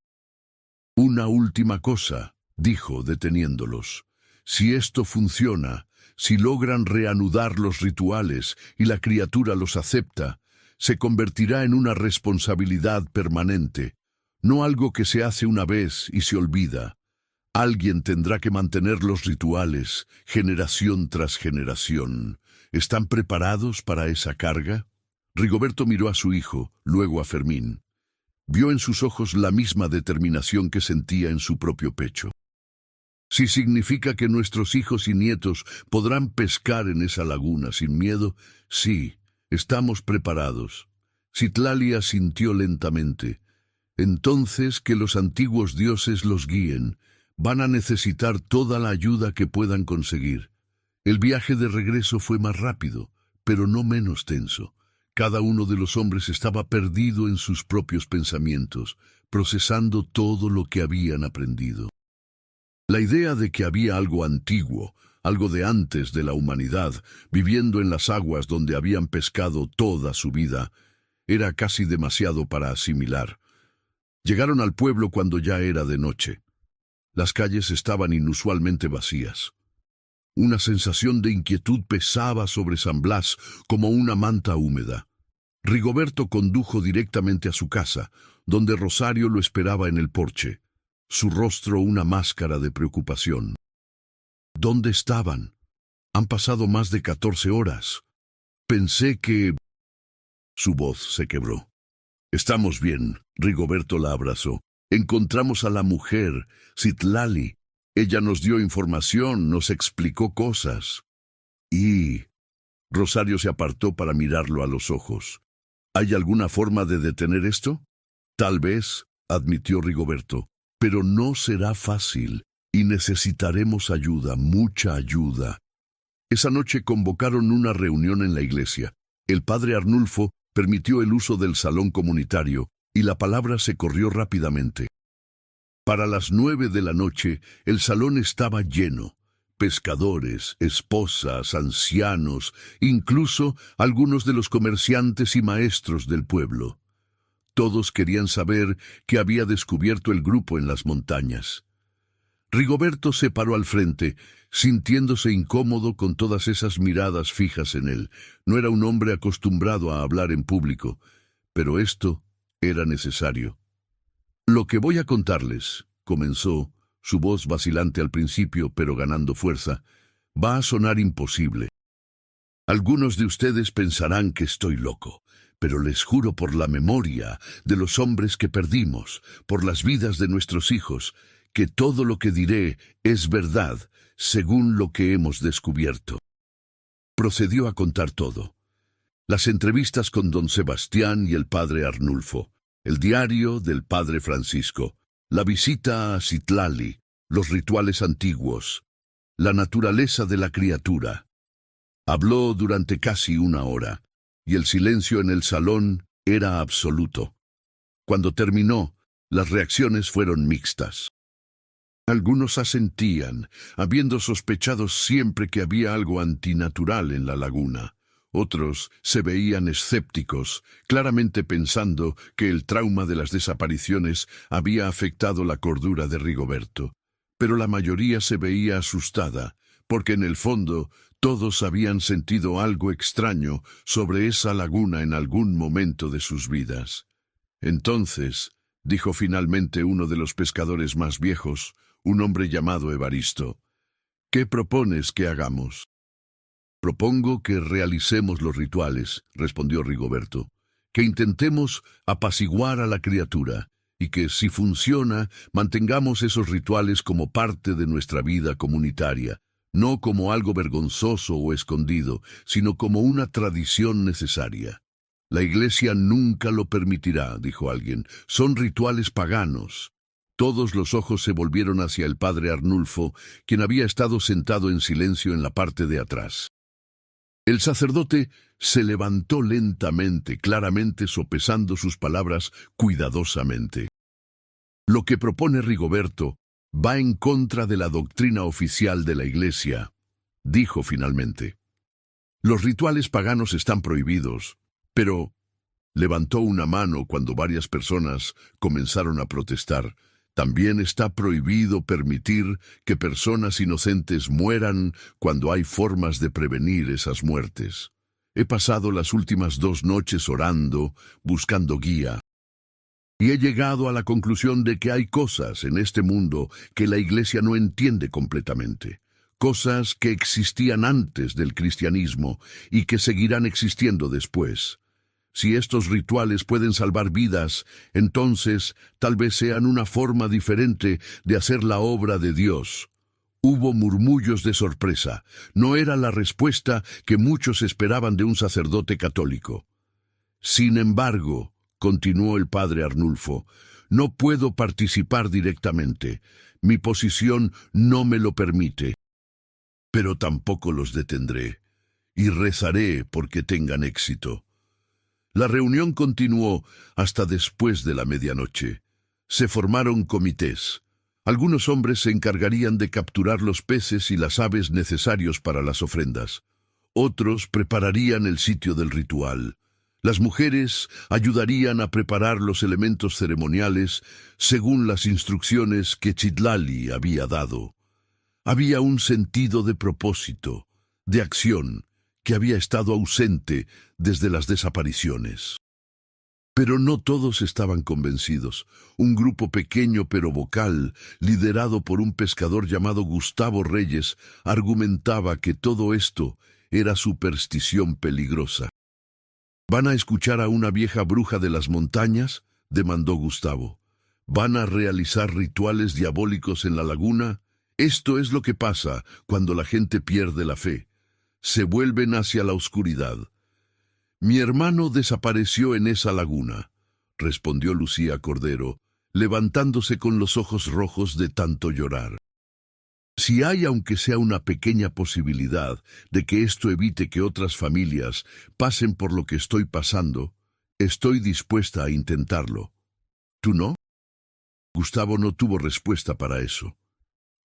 «Una última cosa», dijo, deteniéndolos. «Si esto funciona, si logran reanudar los rituales y la criatura los acepta, se convertirá en una responsabilidad permanente. No algo que se hace una vez y se olvida. Alguien tendrá que mantener los rituales, generación tras generación. ¿Están preparados para esa carga?». Rigoberto miró a su hijo, luego a Fermín. Vio en sus ojos la misma determinación que sentía en su propio pecho. «Si significa que nuestros hijos y nietos podrán pescar en esa laguna sin miedo, sí, estamos preparados». Citlali asintió lentamente. «Entonces que los antiguos dioses los guíen. Van a necesitar toda la ayuda que puedan conseguir». El viaje de regreso fue más rápido, pero no menos tenso. Cada uno de los hombres estaba perdido en sus propios pensamientos, procesando todo lo que habían aprendido. La idea de que había algo antiguo, algo de antes de la humanidad, viviendo en las aguas donde habían pescado toda su vida, era casi demasiado para asimilar. Llegaron al pueblo cuando ya era de noche. Las calles estaban inusualmente vacías. Una sensación de inquietud pesaba sobre San Blas como una manta húmeda. Rigoberto condujo directamente a su casa, donde Rosario lo esperaba en el porche, su rostro una máscara de preocupación. «¿Dónde estaban? Han pasado más de 14 horas. Pensé que...». Su voz se quebró. «Estamos bien», Rigoberto la abrazó. «Encontramos a la mujer, Citlali. Ella nos dio información, nos explicó cosas». «Y...». Rosario se apartó para mirarlo a los ojos. «¿Hay alguna forma de detener esto?». «Tal vez», admitió Rigoberto, «pero no será fácil y necesitaremos ayuda, mucha ayuda». Esa noche convocaron una reunión en la iglesia. El padre Arnulfo permitió el uso del salón comunitario y la palabra se corrió rápidamente. Para las 9 de la noche, el salón estaba lleno. Pescadores, esposas, ancianos, incluso algunos de los comerciantes y maestros del pueblo. Todos querían saber qué había descubierto el grupo en las montañas. Rigoberto se paró al frente, sintiéndose incómodo con todas esas miradas fijas en él. No era un hombre acostumbrado a hablar en público, pero esto era necesario. Lo que voy a contarles, comenzó, su voz vacilante al principio, pero ganando fuerza, va a sonar imposible. Algunos de ustedes pensarán que estoy loco, pero les juro por la memoria de los hombres que perdimos, por las vidas de nuestros hijos, que todo lo que diré es verdad, según lo que hemos descubierto. Procedió a contar todo. Las entrevistas con don Sebastián y el padre Arnulfo, el diario del padre Francisco, la visita a Citlali, los rituales antiguos, la naturaleza de la criatura. Habló durante casi 1 hora, y el silencio en el salón era absoluto. Cuando terminó, las reacciones fueron mixtas. Algunos asentían, habiendo sospechado siempre que había algo antinatural en la laguna. Otros se veían escépticos, claramente pensando que el trauma de las desapariciones había afectado la cordura de Rigoberto. Pero la mayoría se veía asustada, porque en el fondo todos habían sentido algo extraño sobre esa laguna en algún momento de sus vidas. Entonces, dijo finalmente uno de los pescadores más viejos, un hombre llamado Evaristo, ¿qué propones que hagamos? Propongo que realicemos los rituales, respondió Rigoberto, que intentemos apaciguar a la criatura, y que, si funciona, mantengamos esos rituales como parte de nuestra vida comunitaria, no como algo vergonzoso o escondido, sino como una tradición necesaria. La Iglesia nunca lo permitirá, dijo alguien, son rituales paganos. Todos los ojos se volvieron hacia el padre Arnulfo, quien había estado sentado en silencio en la parte de atrás. El sacerdote se levantó lentamente, claramente sopesando sus palabras cuidadosamente. Lo que propone Rigoberto va en contra de la doctrina oficial de la Iglesia, dijo finalmente. Los rituales paganos están prohibidos, pero levantó una mano cuando varias personas comenzaron a protestar. También está prohibido permitir que personas inocentes mueran cuando hay formas de prevenir esas muertes. He pasado las últimas 2 noches orando, buscando guía, y he llegado a la conclusión de que hay cosas en este mundo que la Iglesia no entiende completamente, cosas que existían antes del cristianismo y que seguirán existiendo después. Si estos rituales pueden salvar vidas, entonces tal vez sean una forma diferente de hacer la obra de Dios. Hubo murmullos de sorpresa. No era la respuesta que muchos esperaban de un sacerdote católico. Sin embargo, continuó el padre Arnulfo, no puedo participar directamente. Mi posición no me lo permite. Pero tampoco los detendré, y rezaré porque tengan éxito. La reunión continuó hasta después de la medianoche. Se formaron comités. Algunos hombres se encargarían de capturar los peces y las aves necesarios para las ofrendas. Otros prepararían el sitio del ritual. Las mujeres ayudarían a preparar los elementos ceremoniales según las instrucciones que Citlali había dado. Había un sentido de propósito, de acción, que había estado ausente desde las desapariciones. Pero no todos estaban convencidos. Un grupo pequeño pero vocal, liderado por un pescador llamado Gustavo Reyes, argumentaba que todo esto era superstición peligrosa. ¿Van a escuchar a una vieja bruja de las montañas?, demandó Gustavo. ¿Van a realizar rituales diabólicos en la laguna? Esto es lo que pasa cuando la gente pierde la fe. Se vuelven hacia la oscuridad. Mi hermano desapareció en esa laguna, respondió Lucía Cordero, levantándose con los ojos rojos de tanto llorar. Si hay aunque sea una pequeña posibilidad de que esto evite que otras familias pasen por lo que estoy pasando, estoy dispuesta a intentarlo. ¿Tú no? Gustavo no tuvo respuesta para eso.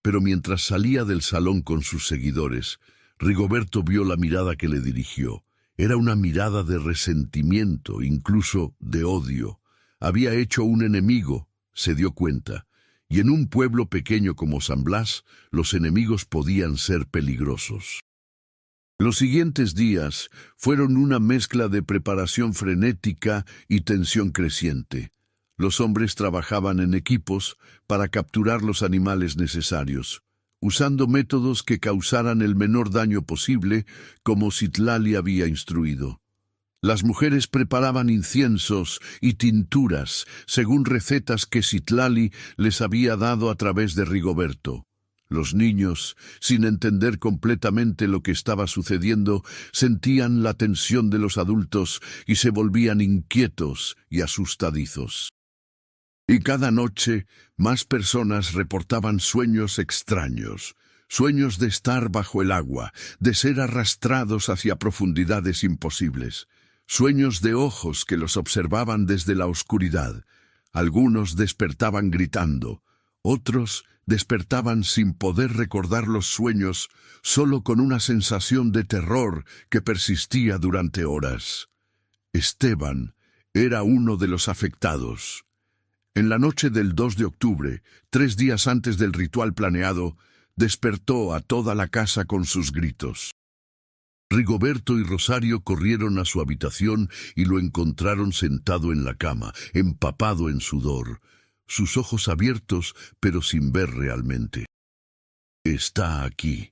Pero mientras salía del salón con sus seguidores, Rigoberto vio la mirada que le dirigió. Era una mirada de resentimiento, incluso de odio. Había hecho un enemigo, se dio cuenta. Y en un pueblo pequeño como San Blas, los enemigos podían ser peligrosos. Los siguientes días fueron una mezcla de preparación frenética y tensión creciente. Los hombres trabajaban en equipos para capturar los animales necesarios, usando métodos que causaran el menor daño posible, como Citlali había instruido. Las mujeres preparaban inciensos y tinturas, según recetas que Citlali les había dado a través de Rigoberto. Los niños, sin entender completamente lo que estaba sucediendo, sentían la tensión de los adultos y se volvían inquietos y asustadizos. Y cada noche, más personas reportaban sueños extraños, sueños de estar bajo el agua, de ser arrastrados hacia profundidades imposibles. Sueños de ojos que los observaban desde la oscuridad. Algunos despertaban gritando, otros despertaban sin poder recordar los sueños, solo con una sensación de terror que persistía durante horas. Esteban era uno de los afectados. En la noche del 2 de octubre, 3 días antes del ritual planeado, despertó a toda la casa con sus gritos. Rigoberto y Rosario corrieron a su habitación y lo encontraron sentado en la cama, empapado en sudor, sus ojos abiertos, pero sin ver realmente. «Está aquí»,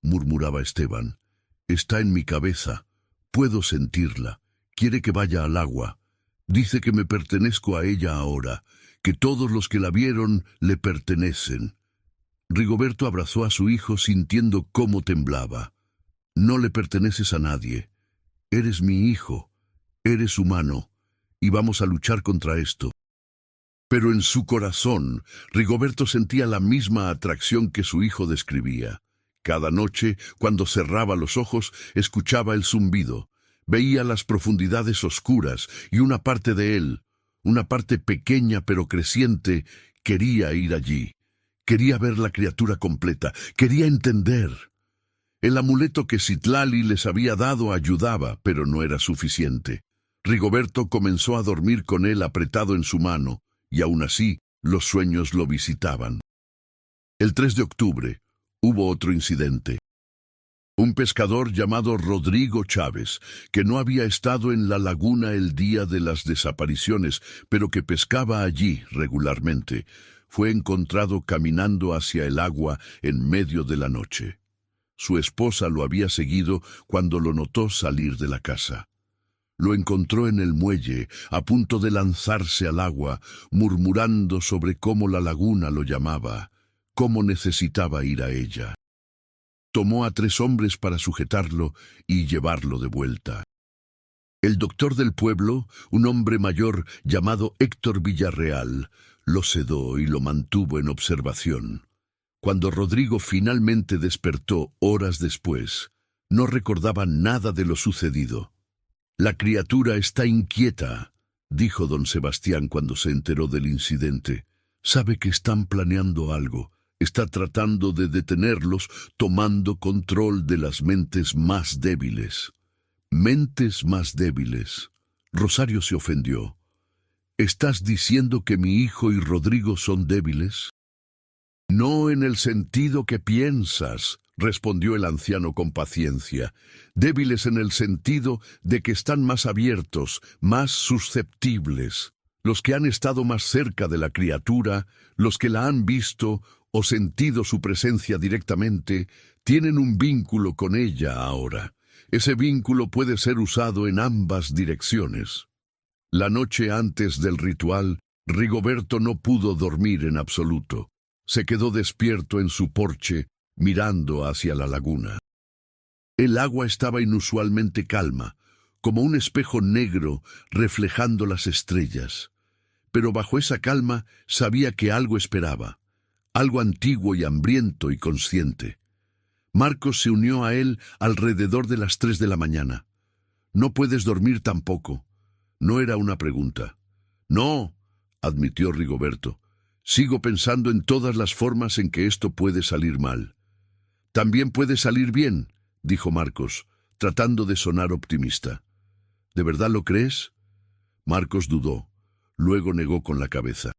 murmuraba Esteban. «Está en mi cabeza. Puedo sentirla. Quiere que vaya al agua. Dice que me pertenezco a ella ahora, que todos los que la vieron le pertenecen». Rigoberto abrazó a su hijo sintiendo cómo temblaba. «No le perteneces a nadie. Eres mi hijo, eres humano, y vamos a luchar contra esto». Pero en su corazón, Rigoberto sentía la misma atracción que su hijo describía. Cada noche, cuando cerraba los ojos, escuchaba el zumbido. Veía las profundidades oscuras y una parte de él, una parte pequeña pero creciente, quería ir allí. Quería ver la criatura completa, quería entender. El amuleto que Citlali les había dado ayudaba, pero no era suficiente. Rigoberto comenzó a dormir con él apretado en su mano, y aún así los sueños lo visitaban. El 3 de octubre hubo otro incidente. Un pescador llamado Rodrigo Chávez, que no había estado en la laguna el día de las desapariciones, pero que pescaba allí regularmente, fue encontrado caminando hacia el agua en medio de la noche. Su esposa lo había seguido cuando lo notó salir de la casa. Lo encontró en el muelle, a punto de lanzarse al agua, murmurando sobre cómo la laguna lo llamaba, cómo necesitaba ir a ella. Tomó a 3 hombres para sujetarlo y llevarlo de vuelta. El doctor del pueblo, un hombre mayor llamado Héctor Villarreal, lo sedó y lo mantuvo en observación. Cuando Rodrigo finalmente despertó horas después, no recordaba nada de lo sucedido. «La criatura está inquieta», dijo don Sebastián cuando se enteró del incidente. «Sabe que están planeando algo. Está tratando de detenerlos, tomando control de las mentes más débiles». «Mentes más débiles». Rosario se ofendió. «¿Estás diciendo que mi hijo y Rodrigo son débiles?» «No en el sentido que piensas», respondió el anciano con paciencia. «Débiles en el sentido de que están más abiertos, más susceptibles. Los que han estado más cerca de la criatura, los que la han visto o sentido su presencia directamente, tienen un vínculo con ella ahora. Ese vínculo puede ser usado en ambas direcciones». La noche antes del ritual, Rigoberto no pudo dormir en absoluto. Se quedó despierto en su porche, mirando hacia la laguna. El agua estaba inusualmente calma, como un espejo negro reflejando las estrellas. Pero bajo esa calma sabía que algo esperaba. algo antiguo y hambriento y consciente. Marcos se unió a él alrededor de las 3 de la mañana. «¿No puedes dormir tampoco?» No era una pregunta. «No», admitió Rigoberto. «Sigo pensando en todas las formas en que esto puede salir mal». «También puede salir bien», dijo Marcos, tratando de sonar optimista. «¿De verdad lo crees?» Marcos dudó. Luego negó con la cabeza.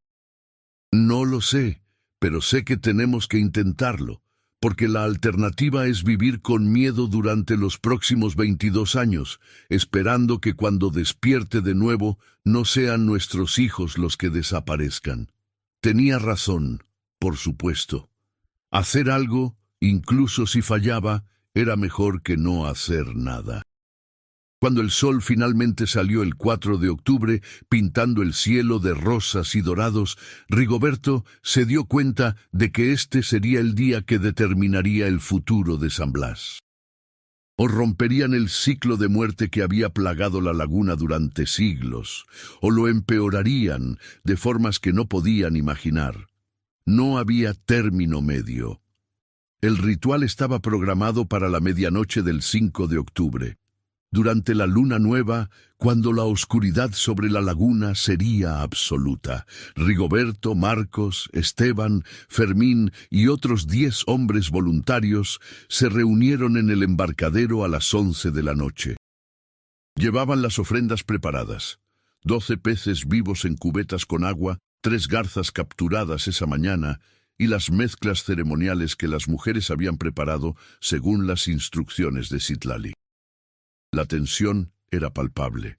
«No lo sé, pero sé que tenemos que intentarlo, porque la alternativa es vivir con miedo durante los próximos 22 años, esperando que cuando despierte de nuevo no sean nuestros hijos los que desaparezcan». Tenía razón, por supuesto. Hacer algo, incluso si fallaba, era mejor que no hacer nada. Cuando el sol finalmente salió el 4 de octubre, pintando el cielo de rosas y dorados, Rigoberto se dio cuenta de que este sería el día que determinaría el futuro de San Blas. O romperían el ciclo de muerte que había plagado la laguna durante siglos, o lo empeorarían de formas que no podían imaginar. No había término medio. El ritual estaba programado para la medianoche del 5 de octubre. Durante la luna nueva, cuando la oscuridad sobre la laguna sería absoluta, Rigoberto, Marcos, Esteban, Fermín y otros 10 hombres voluntarios se reunieron en el embarcadero a las 11 de la noche. Llevaban las ofrendas preparadas: 12 peces vivos en cubetas con agua, 3 garzas capturadas esa mañana y las mezclas ceremoniales que las mujeres habían preparado según las instrucciones de Citlali. La tensión era palpable.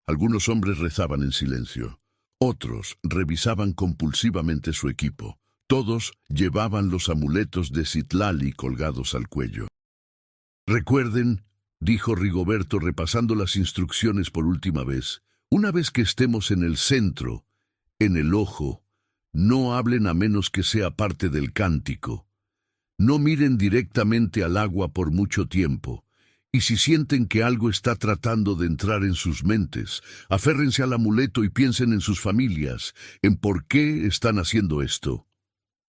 Algunos hombres rezaban en silencio. Otros revisaban compulsivamente su equipo. Todos llevaban los amuletos de Citlali colgados al cuello. «Recuerden», dijo Rigoberto repasando las instrucciones por última vez, «una vez que estemos en el centro, en el ojo, no hablen a menos que sea parte del cántico. No miren directamente al agua por mucho tiempo. Y si sienten que algo está tratando de entrar en sus mentes, aférrense al amuleto y piensen en sus familias, en por qué están haciendo esto».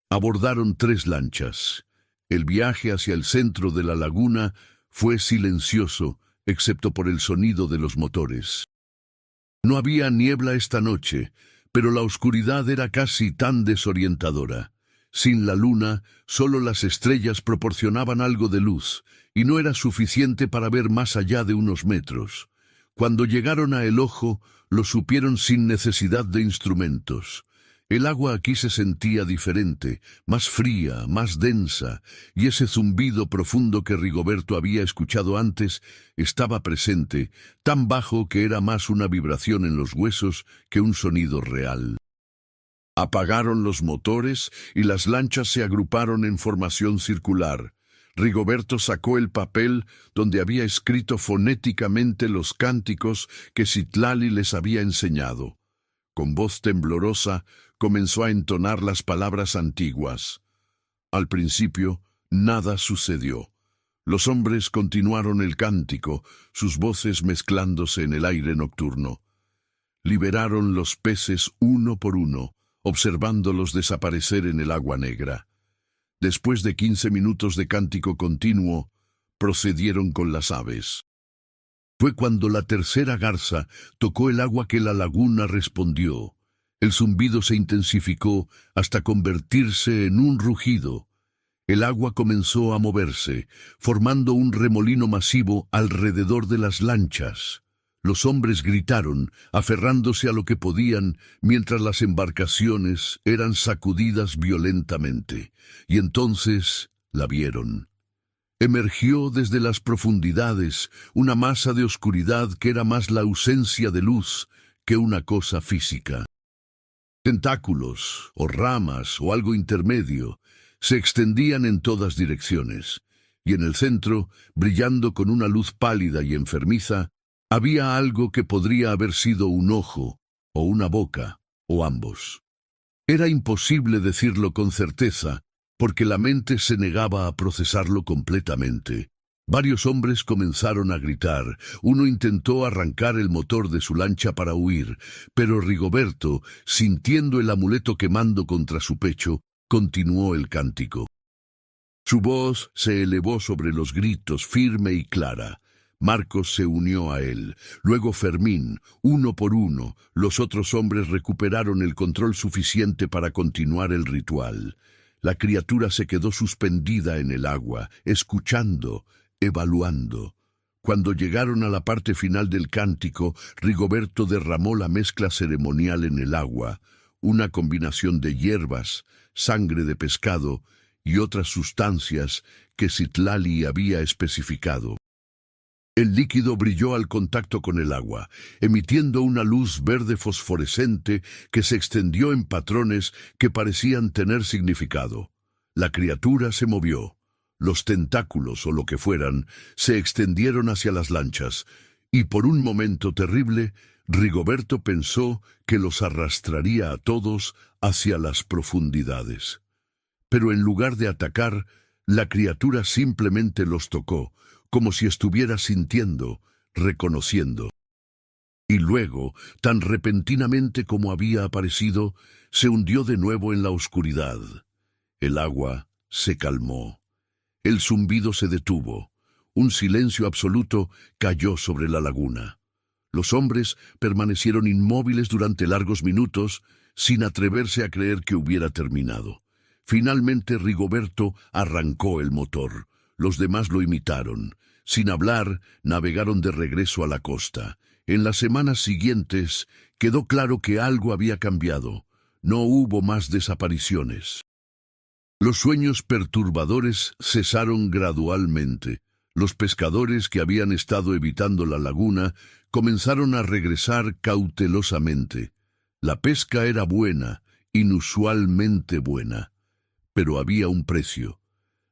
Abordaron 3 lanchas. El viaje hacia el centro de la laguna fue silencioso, excepto por el sonido de los motores. No había niebla esta noche, pero la oscuridad era casi tan desorientadora. Sin la luna, solo las estrellas proporcionaban algo de luz, y no era suficiente para ver más allá de unos metros. Cuando llegaron a el ojo, lo supieron sin necesidad de instrumentos. El agua aquí se sentía diferente, más fría, más densa, y ese zumbido profundo que Rigoberto había escuchado antes estaba presente, tan bajo que era más una vibración en los huesos que un sonido real. Apagaron los motores y las lanchas se agruparon en formación circular. Rigoberto sacó el papel donde había escrito fonéticamente los cánticos que Citlali les había enseñado. Con voz temblorosa comenzó a entonar las palabras antiguas. Al principio, nada sucedió. Los hombres continuaron el cántico, sus voces mezclándose en el aire nocturno. Liberaron los peces uno por uno, observándolos desaparecer en el agua negra. Después de 15 minutos de cántico continuo, procedieron con las aves. Fue cuando la tercera garza tocó el agua que la laguna respondió. El zumbido se intensificó hasta convertirse en un rugido. El agua comenzó a moverse, formando un remolino masivo alrededor de las lanchas. Los hombres gritaron, aferrándose a lo que podían, mientras las embarcaciones eran sacudidas violentamente. Y entonces la vieron. Emergió desde las profundidades una masa de oscuridad que era más la ausencia de luz que una cosa física. Tentáculos, o ramas, o algo intermedio, se extendían en todas direcciones, y en el centro, brillando con una luz pálida y enfermiza, había algo que podría haber sido un ojo, o una boca, o ambos. Era imposible decirlo con certeza, porque la mente se negaba a procesarlo completamente. Varios hombres comenzaron a gritar. Uno intentó arrancar el motor de su lancha para huir, pero Rigoberto, sintiendo el amuleto quemando contra su pecho, continuó el cántico. Su voz se elevó sobre los gritos, firme y clara. Marcos se unió a él. Luego Fermín, uno por uno, los otros hombres recuperaron el control suficiente para continuar el ritual. La criatura se quedó suspendida en el agua, escuchando, evaluando. Cuando llegaron a la parte final del cántico, Rigoberto derramó la mezcla ceremonial en el agua, una combinación de hierbas, sangre de pescado y otras sustancias que Citlali había especificado. El líquido brilló al contacto con el agua, emitiendo una luz verde fosforescente que se extendió en patrones que parecían tener significado. La criatura se movió. Los tentáculos, o lo que fueran, se extendieron hacia las lanchas, y por un momento terrible, Rigoberto pensó que los arrastraría a todos hacia las profundidades. Pero en lugar de atacar, la criatura simplemente los tocó, como si estuviera sintiendo, reconociendo. Y luego, tan repentinamente como había aparecido, se hundió de nuevo en la oscuridad. El agua se calmó. El zumbido se detuvo. Un silencio absoluto cayó sobre la laguna. Los hombres permanecieron inmóviles durante largos minutos, sin atreverse a creer que hubiera terminado. Finalmente Rigoberto arrancó el motor. Los demás lo imitaron. Sin hablar, navegaron de regreso a la costa. En las semanas siguientes quedó claro que algo había cambiado. No hubo más desapariciones. Los sueños perturbadores cesaron gradualmente. Los pescadores que habían estado evitando la laguna comenzaron a regresar cautelosamente. La pesca era buena, inusualmente buena. Pero había un precio.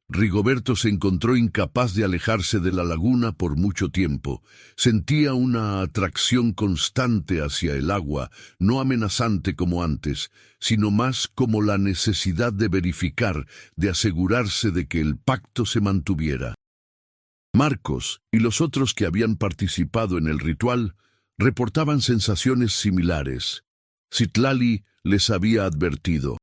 Rigoberto se encontró incapaz de alejarse de la laguna por mucho tiempo. Sentía una atracción constante hacia el agua, no amenazante como antes, sino más como la necesidad de verificar, de asegurarse de que el pacto se mantuviera. Marcos y los otros que habían participado en el ritual reportaban sensaciones similares. Citlali les había advertido.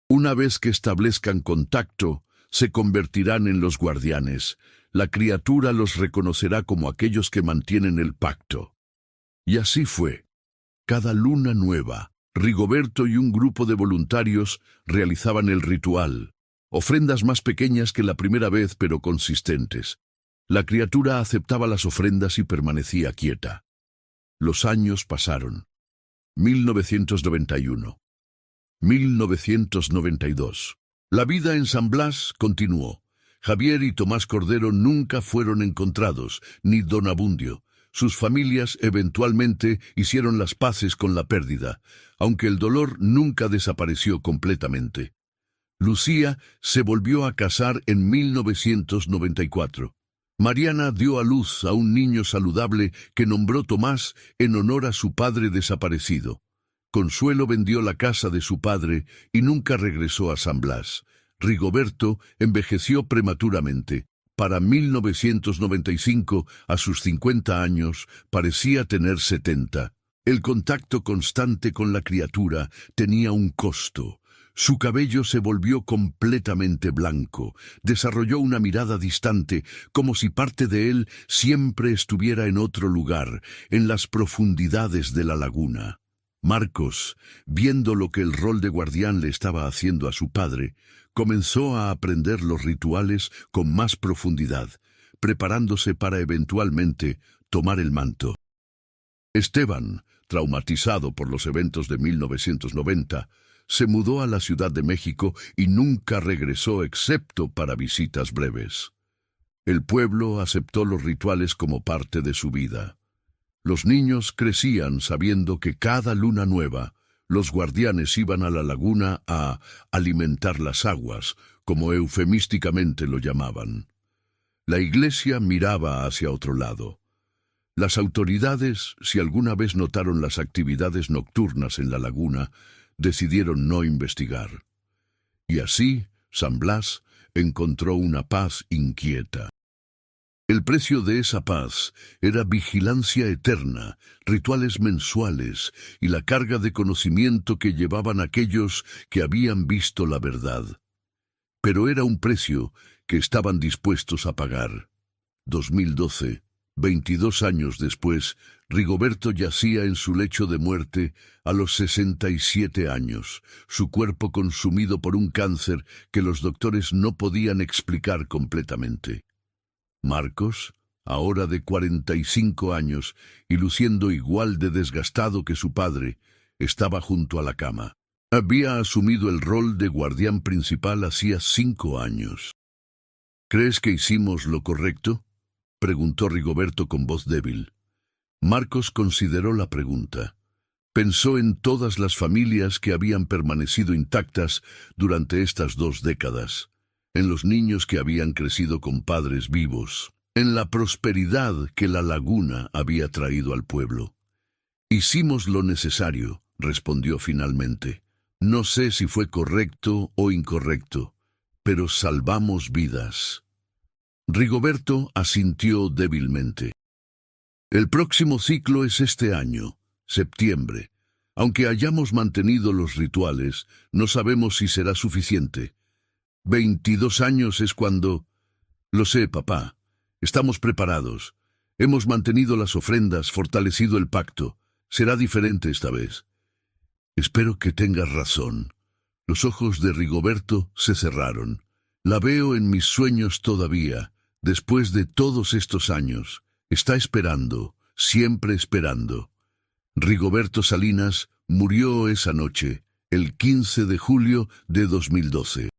Una vez que establezcan contacto, se convertirán en los guardianes. La criatura los reconocerá como aquellos que mantienen el pacto. Y así fue. Cada luna nueva, Rigoberto y un grupo de voluntarios realizaban el ritual. Ofrendas más pequeñas que la primera vez, pero consistentes. La criatura aceptaba las ofrendas y permanecía quieta. Los años pasaron. 1991. 1992. La vida en San Blas continuó. Javier y Tomás Cordero nunca fueron encontrados, ni don Abundio. Sus familias eventualmente hicieron las paces con la pérdida, aunque el dolor nunca desapareció completamente. Lucía se volvió a casar en 1994. Mariana dio a luz a un niño saludable que nombró Tomás en honor a su padre desaparecido. Consuelo vendió la casa de su padre y nunca regresó a San Blas. Rigoberto envejeció prematuramente. Para 1995, a sus 50 años, parecía tener 70. El contacto constante con la criatura tenía un costo. Su cabello se volvió completamente blanco. Desarrolló una mirada distante, como si parte de él siempre estuviera en otro lugar, en las profundidades de la laguna. Marcos, viendo lo que el rol de guardián le estaba haciendo a su padre, comenzó a aprender los rituales con más profundidad, preparándose para eventualmente tomar el manto. Esteban, traumatizado por los eventos de 1990, se mudó a la Ciudad de México y nunca regresó excepto para visitas breves. El pueblo aceptó los rituales como parte de su vida. Los niños crecían sabiendo que cada luna nueva, los guardianes iban a la laguna a alimentar las aguas, como eufemísticamente lo llamaban. La iglesia miraba hacia otro lado. Las autoridades, si alguna vez notaron las actividades nocturnas en la laguna, decidieron no investigar. Y así, San Blas encontró una paz inquieta. El precio de esa paz era vigilancia eterna, rituales mensuales y la carga de conocimiento que llevaban aquellos que habían visto la verdad. Pero era un precio que estaban dispuestos a pagar. 2012, 22 años después, Rigoberto yacía en su lecho de muerte a los 67 años, su cuerpo consumido por un cáncer que los doctores no podían explicar completamente. Marcos, ahora de 45 años y luciendo igual de desgastado que su padre, estaba junto a la cama. Había asumido el rol de guardián principal hacía 5 años. ¿Crees que hicimos lo correcto?, preguntó Rigoberto con voz débil. Marcos consideró la pregunta. Pensó en todas las familias que habían permanecido intactas durante estas 2 décadas, en los niños que habían crecido con padres vivos, en la prosperidad que la laguna había traído al pueblo. Hicimos lo necesario, respondió finalmente. No sé si fue correcto o incorrecto, pero salvamos vidas. Rigoberto asintió débilmente. El próximo ciclo es este año, septiembre. Aunque hayamos mantenido los rituales, no sabemos si será suficiente. 22 años es cuando... Lo sé, papá. Estamos preparados. Hemos mantenido las ofrendas, fortalecido el pacto. Será diferente esta vez. Espero que tengas razón. Los ojos de Rigoberto se cerraron. La veo en mis sueños todavía, después de todos estos años. Está esperando, siempre esperando. Rigoberto Salinas murió esa noche, el 15 de julio de 2012.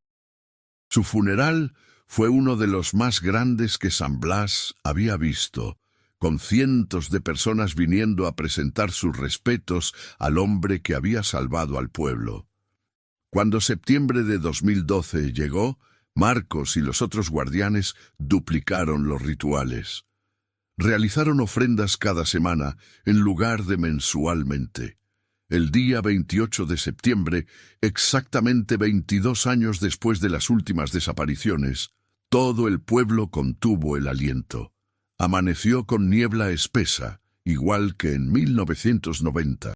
Su funeral fue uno de los más grandes que San Blas había visto, con cientos de personas viniendo a presentar sus respetos al hombre que había salvado al pueblo. Cuando septiembre de 2012 llegó, Marcos y los otros guardianes duplicaron los rituales. Realizaron ofrendas cada semana en lugar de mensualmente. El día 28 de septiembre, exactamente 22 años después de las últimas desapariciones, todo el pueblo contuvo el aliento. Amaneció con niebla espesa, igual que en 1990.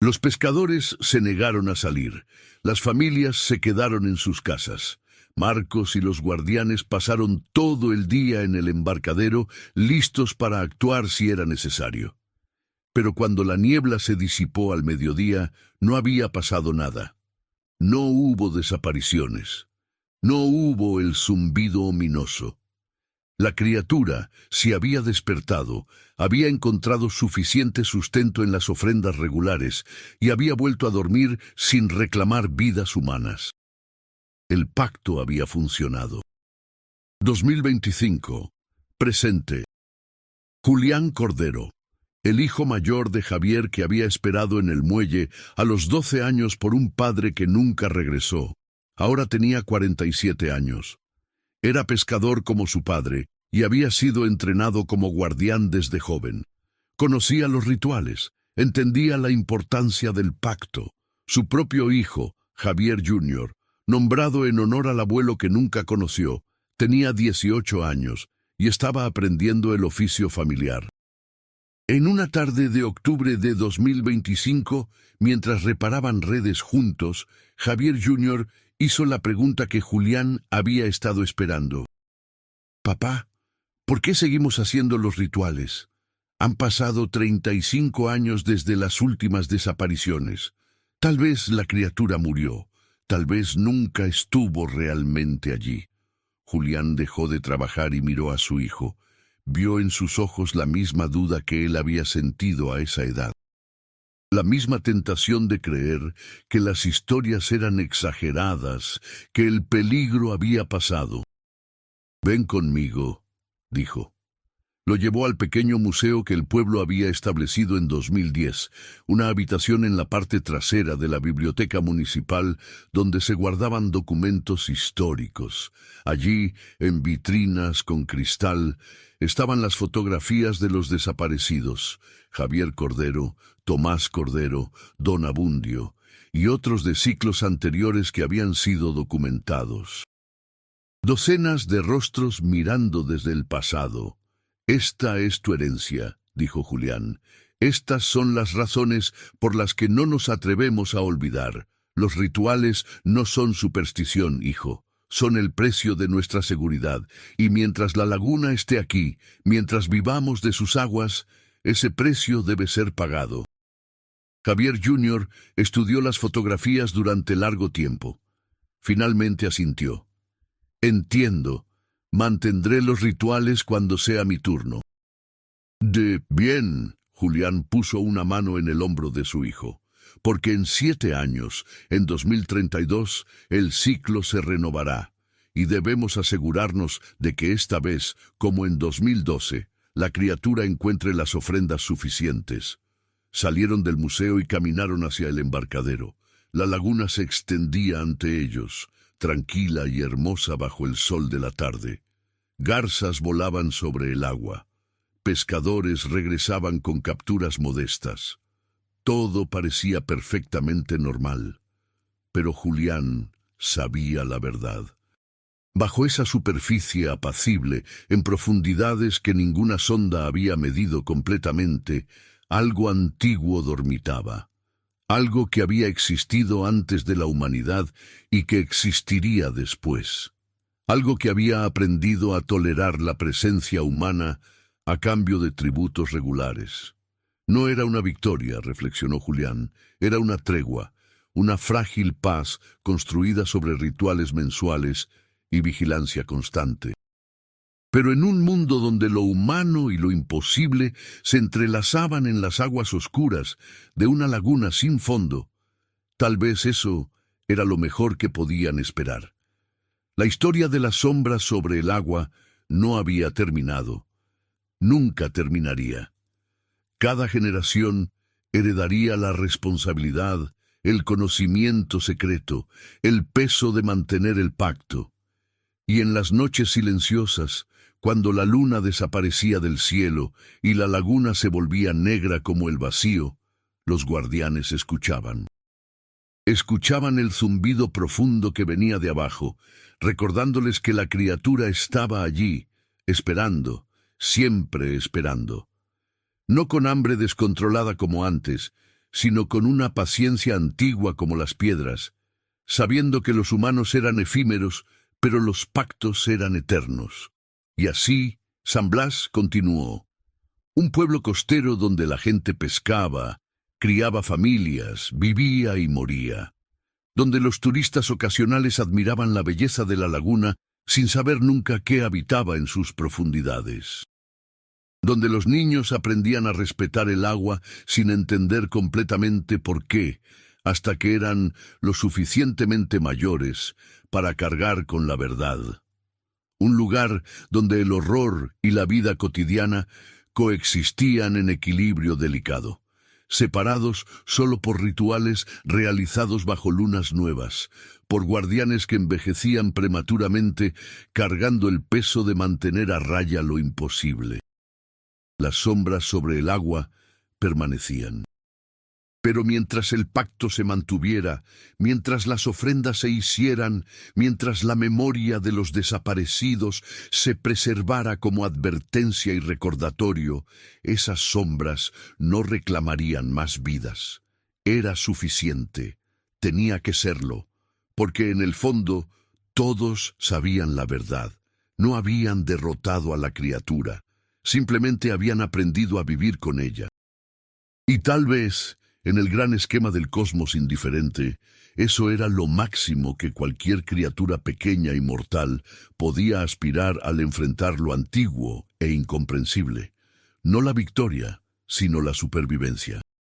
Los pescadores se negaron a salir. Las familias se quedaron en sus casas. Marcos y los guardianes pasaron todo el día en el embarcadero, listos para actuar si era necesario. Pero cuando la niebla se disipó al mediodía, no había pasado nada. No hubo desapariciones. No hubo el zumbido ominoso. La criatura, si había despertado, había encontrado suficiente sustento en las ofrendas regulares y había vuelto a dormir sin reclamar vidas humanas. El pacto había funcionado. 2025. Presente. Julián Cordero, el hijo mayor de Javier que había esperado en el muelle a los 12 años por un padre que nunca regresó. Ahora tenía 47 años. Era pescador como su padre y había sido entrenado como guardián desde joven. Conocía los rituales, entendía la importancia del pacto. Su propio hijo, Javier Jr., nombrado en honor al abuelo que nunca conoció, tenía 18 años y estaba aprendiendo el oficio familiar. En una tarde de octubre de 2025, mientras reparaban redes juntos, Javier Jr. hizo la pregunta que Julián había estado esperando. «Papá, ¿por qué seguimos haciendo los rituales? Han pasado 35 años desde las últimas desapariciones. Tal vez la criatura murió, tal vez nunca estuvo realmente allí». Julián dejó de trabajar y miró a su hijo. Vio en sus ojos la misma duda que él había sentido a esa edad. La misma tentación de creer que las historias eran exageradas, que el peligro había pasado. «Ven conmigo», dijo. Lo llevó al pequeño museo que el pueblo había establecido en 2010, una habitación en la parte trasera de la biblioteca municipal donde se guardaban documentos históricos. Allí, en vitrinas con cristal, estaban las fotografías de los desaparecidos, Javier Cordero, Tomás Cordero, Don Abundio, y otros de ciclos anteriores que habían sido documentados. Docenas de rostros mirando desde el pasado. Esta es tu herencia, dijo Julián. Estas son las razones por las que no nos atrevemos a olvidar. Los rituales no son superstición, hijo. Son el precio de nuestra seguridad. Y mientras la laguna esté aquí, mientras vivamos de sus aguas, ese precio debe ser pagado. Javier Jr. estudió las fotografías durante largo tiempo. Finalmente asintió. Entiendo. Mantendré los rituales cuando sea mi turno. Bien. Julián puso una mano en el hombro de su hijo. Porque en 7 años, en 2032, el ciclo se renovará. Y debemos asegurarnos de que esta vez, como en 2012, la criatura encuentre las ofrendas suficientes. Salieron del museo y caminaron hacia el embarcadero. La laguna se extendía ante ellos, tranquila y hermosa bajo el sol de la tarde. Garzas volaban sobre el agua. Pescadores regresaban con capturas modestas. Todo parecía perfectamente normal. Pero Julián sabía la verdad. Bajo esa superficie apacible, en profundidades que ninguna sonda había medido completamente, algo antiguo dormitaba. Algo que había existido antes de la humanidad y que existiría después. Algo que había aprendido a tolerar la presencia humana a cambio de tributos regulares. No era una victoria, reflexionó Julián, era una tregua, una frágil paz construida sobre rituales mensuales y vigilancia constante. Pero en un mundo donde lo humano y lo imposible se entrelazaban en las aguas oscuras de una laguna sin fondo, tal vez eso era lo mejor que podían esperar. La historia de las sombras sobre el agua no había terminado. Nunca terminaría. Cada generación heredaría la responsabilidad, el conocimiento secreto, el peso de mantener el pacto. Y en las noches silenciosas, cuando la luna desaparecía del cielo y la laguna se volvía negra como el vacío, los guardianes escuchaban. Escuchaban el zumbido profundo que venía de abajo, recordándoles que la criatura estaba allí, esperando, siempre esperando. No con hambre descontrolada como antes, sino con una paciencia antigua como las piedras, sabiendo que los humanos eran efímeros, pero los pactos eran eternos. Y así, San Blas continuó. Un pueblo costero donde la gente pescaba, criaba familias, vivía y moría. Donde los turistas ocasionales admiraban la belleza de la laguna sin saber nunca qué habitaba en sus profundidades. Donde los niños aprendían a respetar el agua sin entender completamente por qué, hasta que eran lo suficientemente mayores para cargar con la verdad. Un lugar donde el horror y la vida cotidiana coexistían en equilibrio delicado, separados solo por rituales realizados bajo lunas nuevas, por guardianes que envejecían prematuramente, cargando el peso de mantener a raya lo imposible. Las sombras sobre el agua permanecían. Pero mientras el pacto se mantuviera, mientras las ofrendas se hicieran, mientras la memoria de los desaparecidos se preservara como advertencia y recordatorio, esas sombras no reclamarían más vidas. Era suficiente, tenía que serlo, porque en el fondo todos sabían la verdad. No habían derrotado a la criatura, simplemente habían aprendido a vivir con ella. Y tal vez, en el gran esquema del cosmos indiferente, eso era lo máximo que cualquier criatura pequeña y mortal podía aspirar al enfrentar lo antiguo e incomprensible. No la victoria, sino la supervivencia.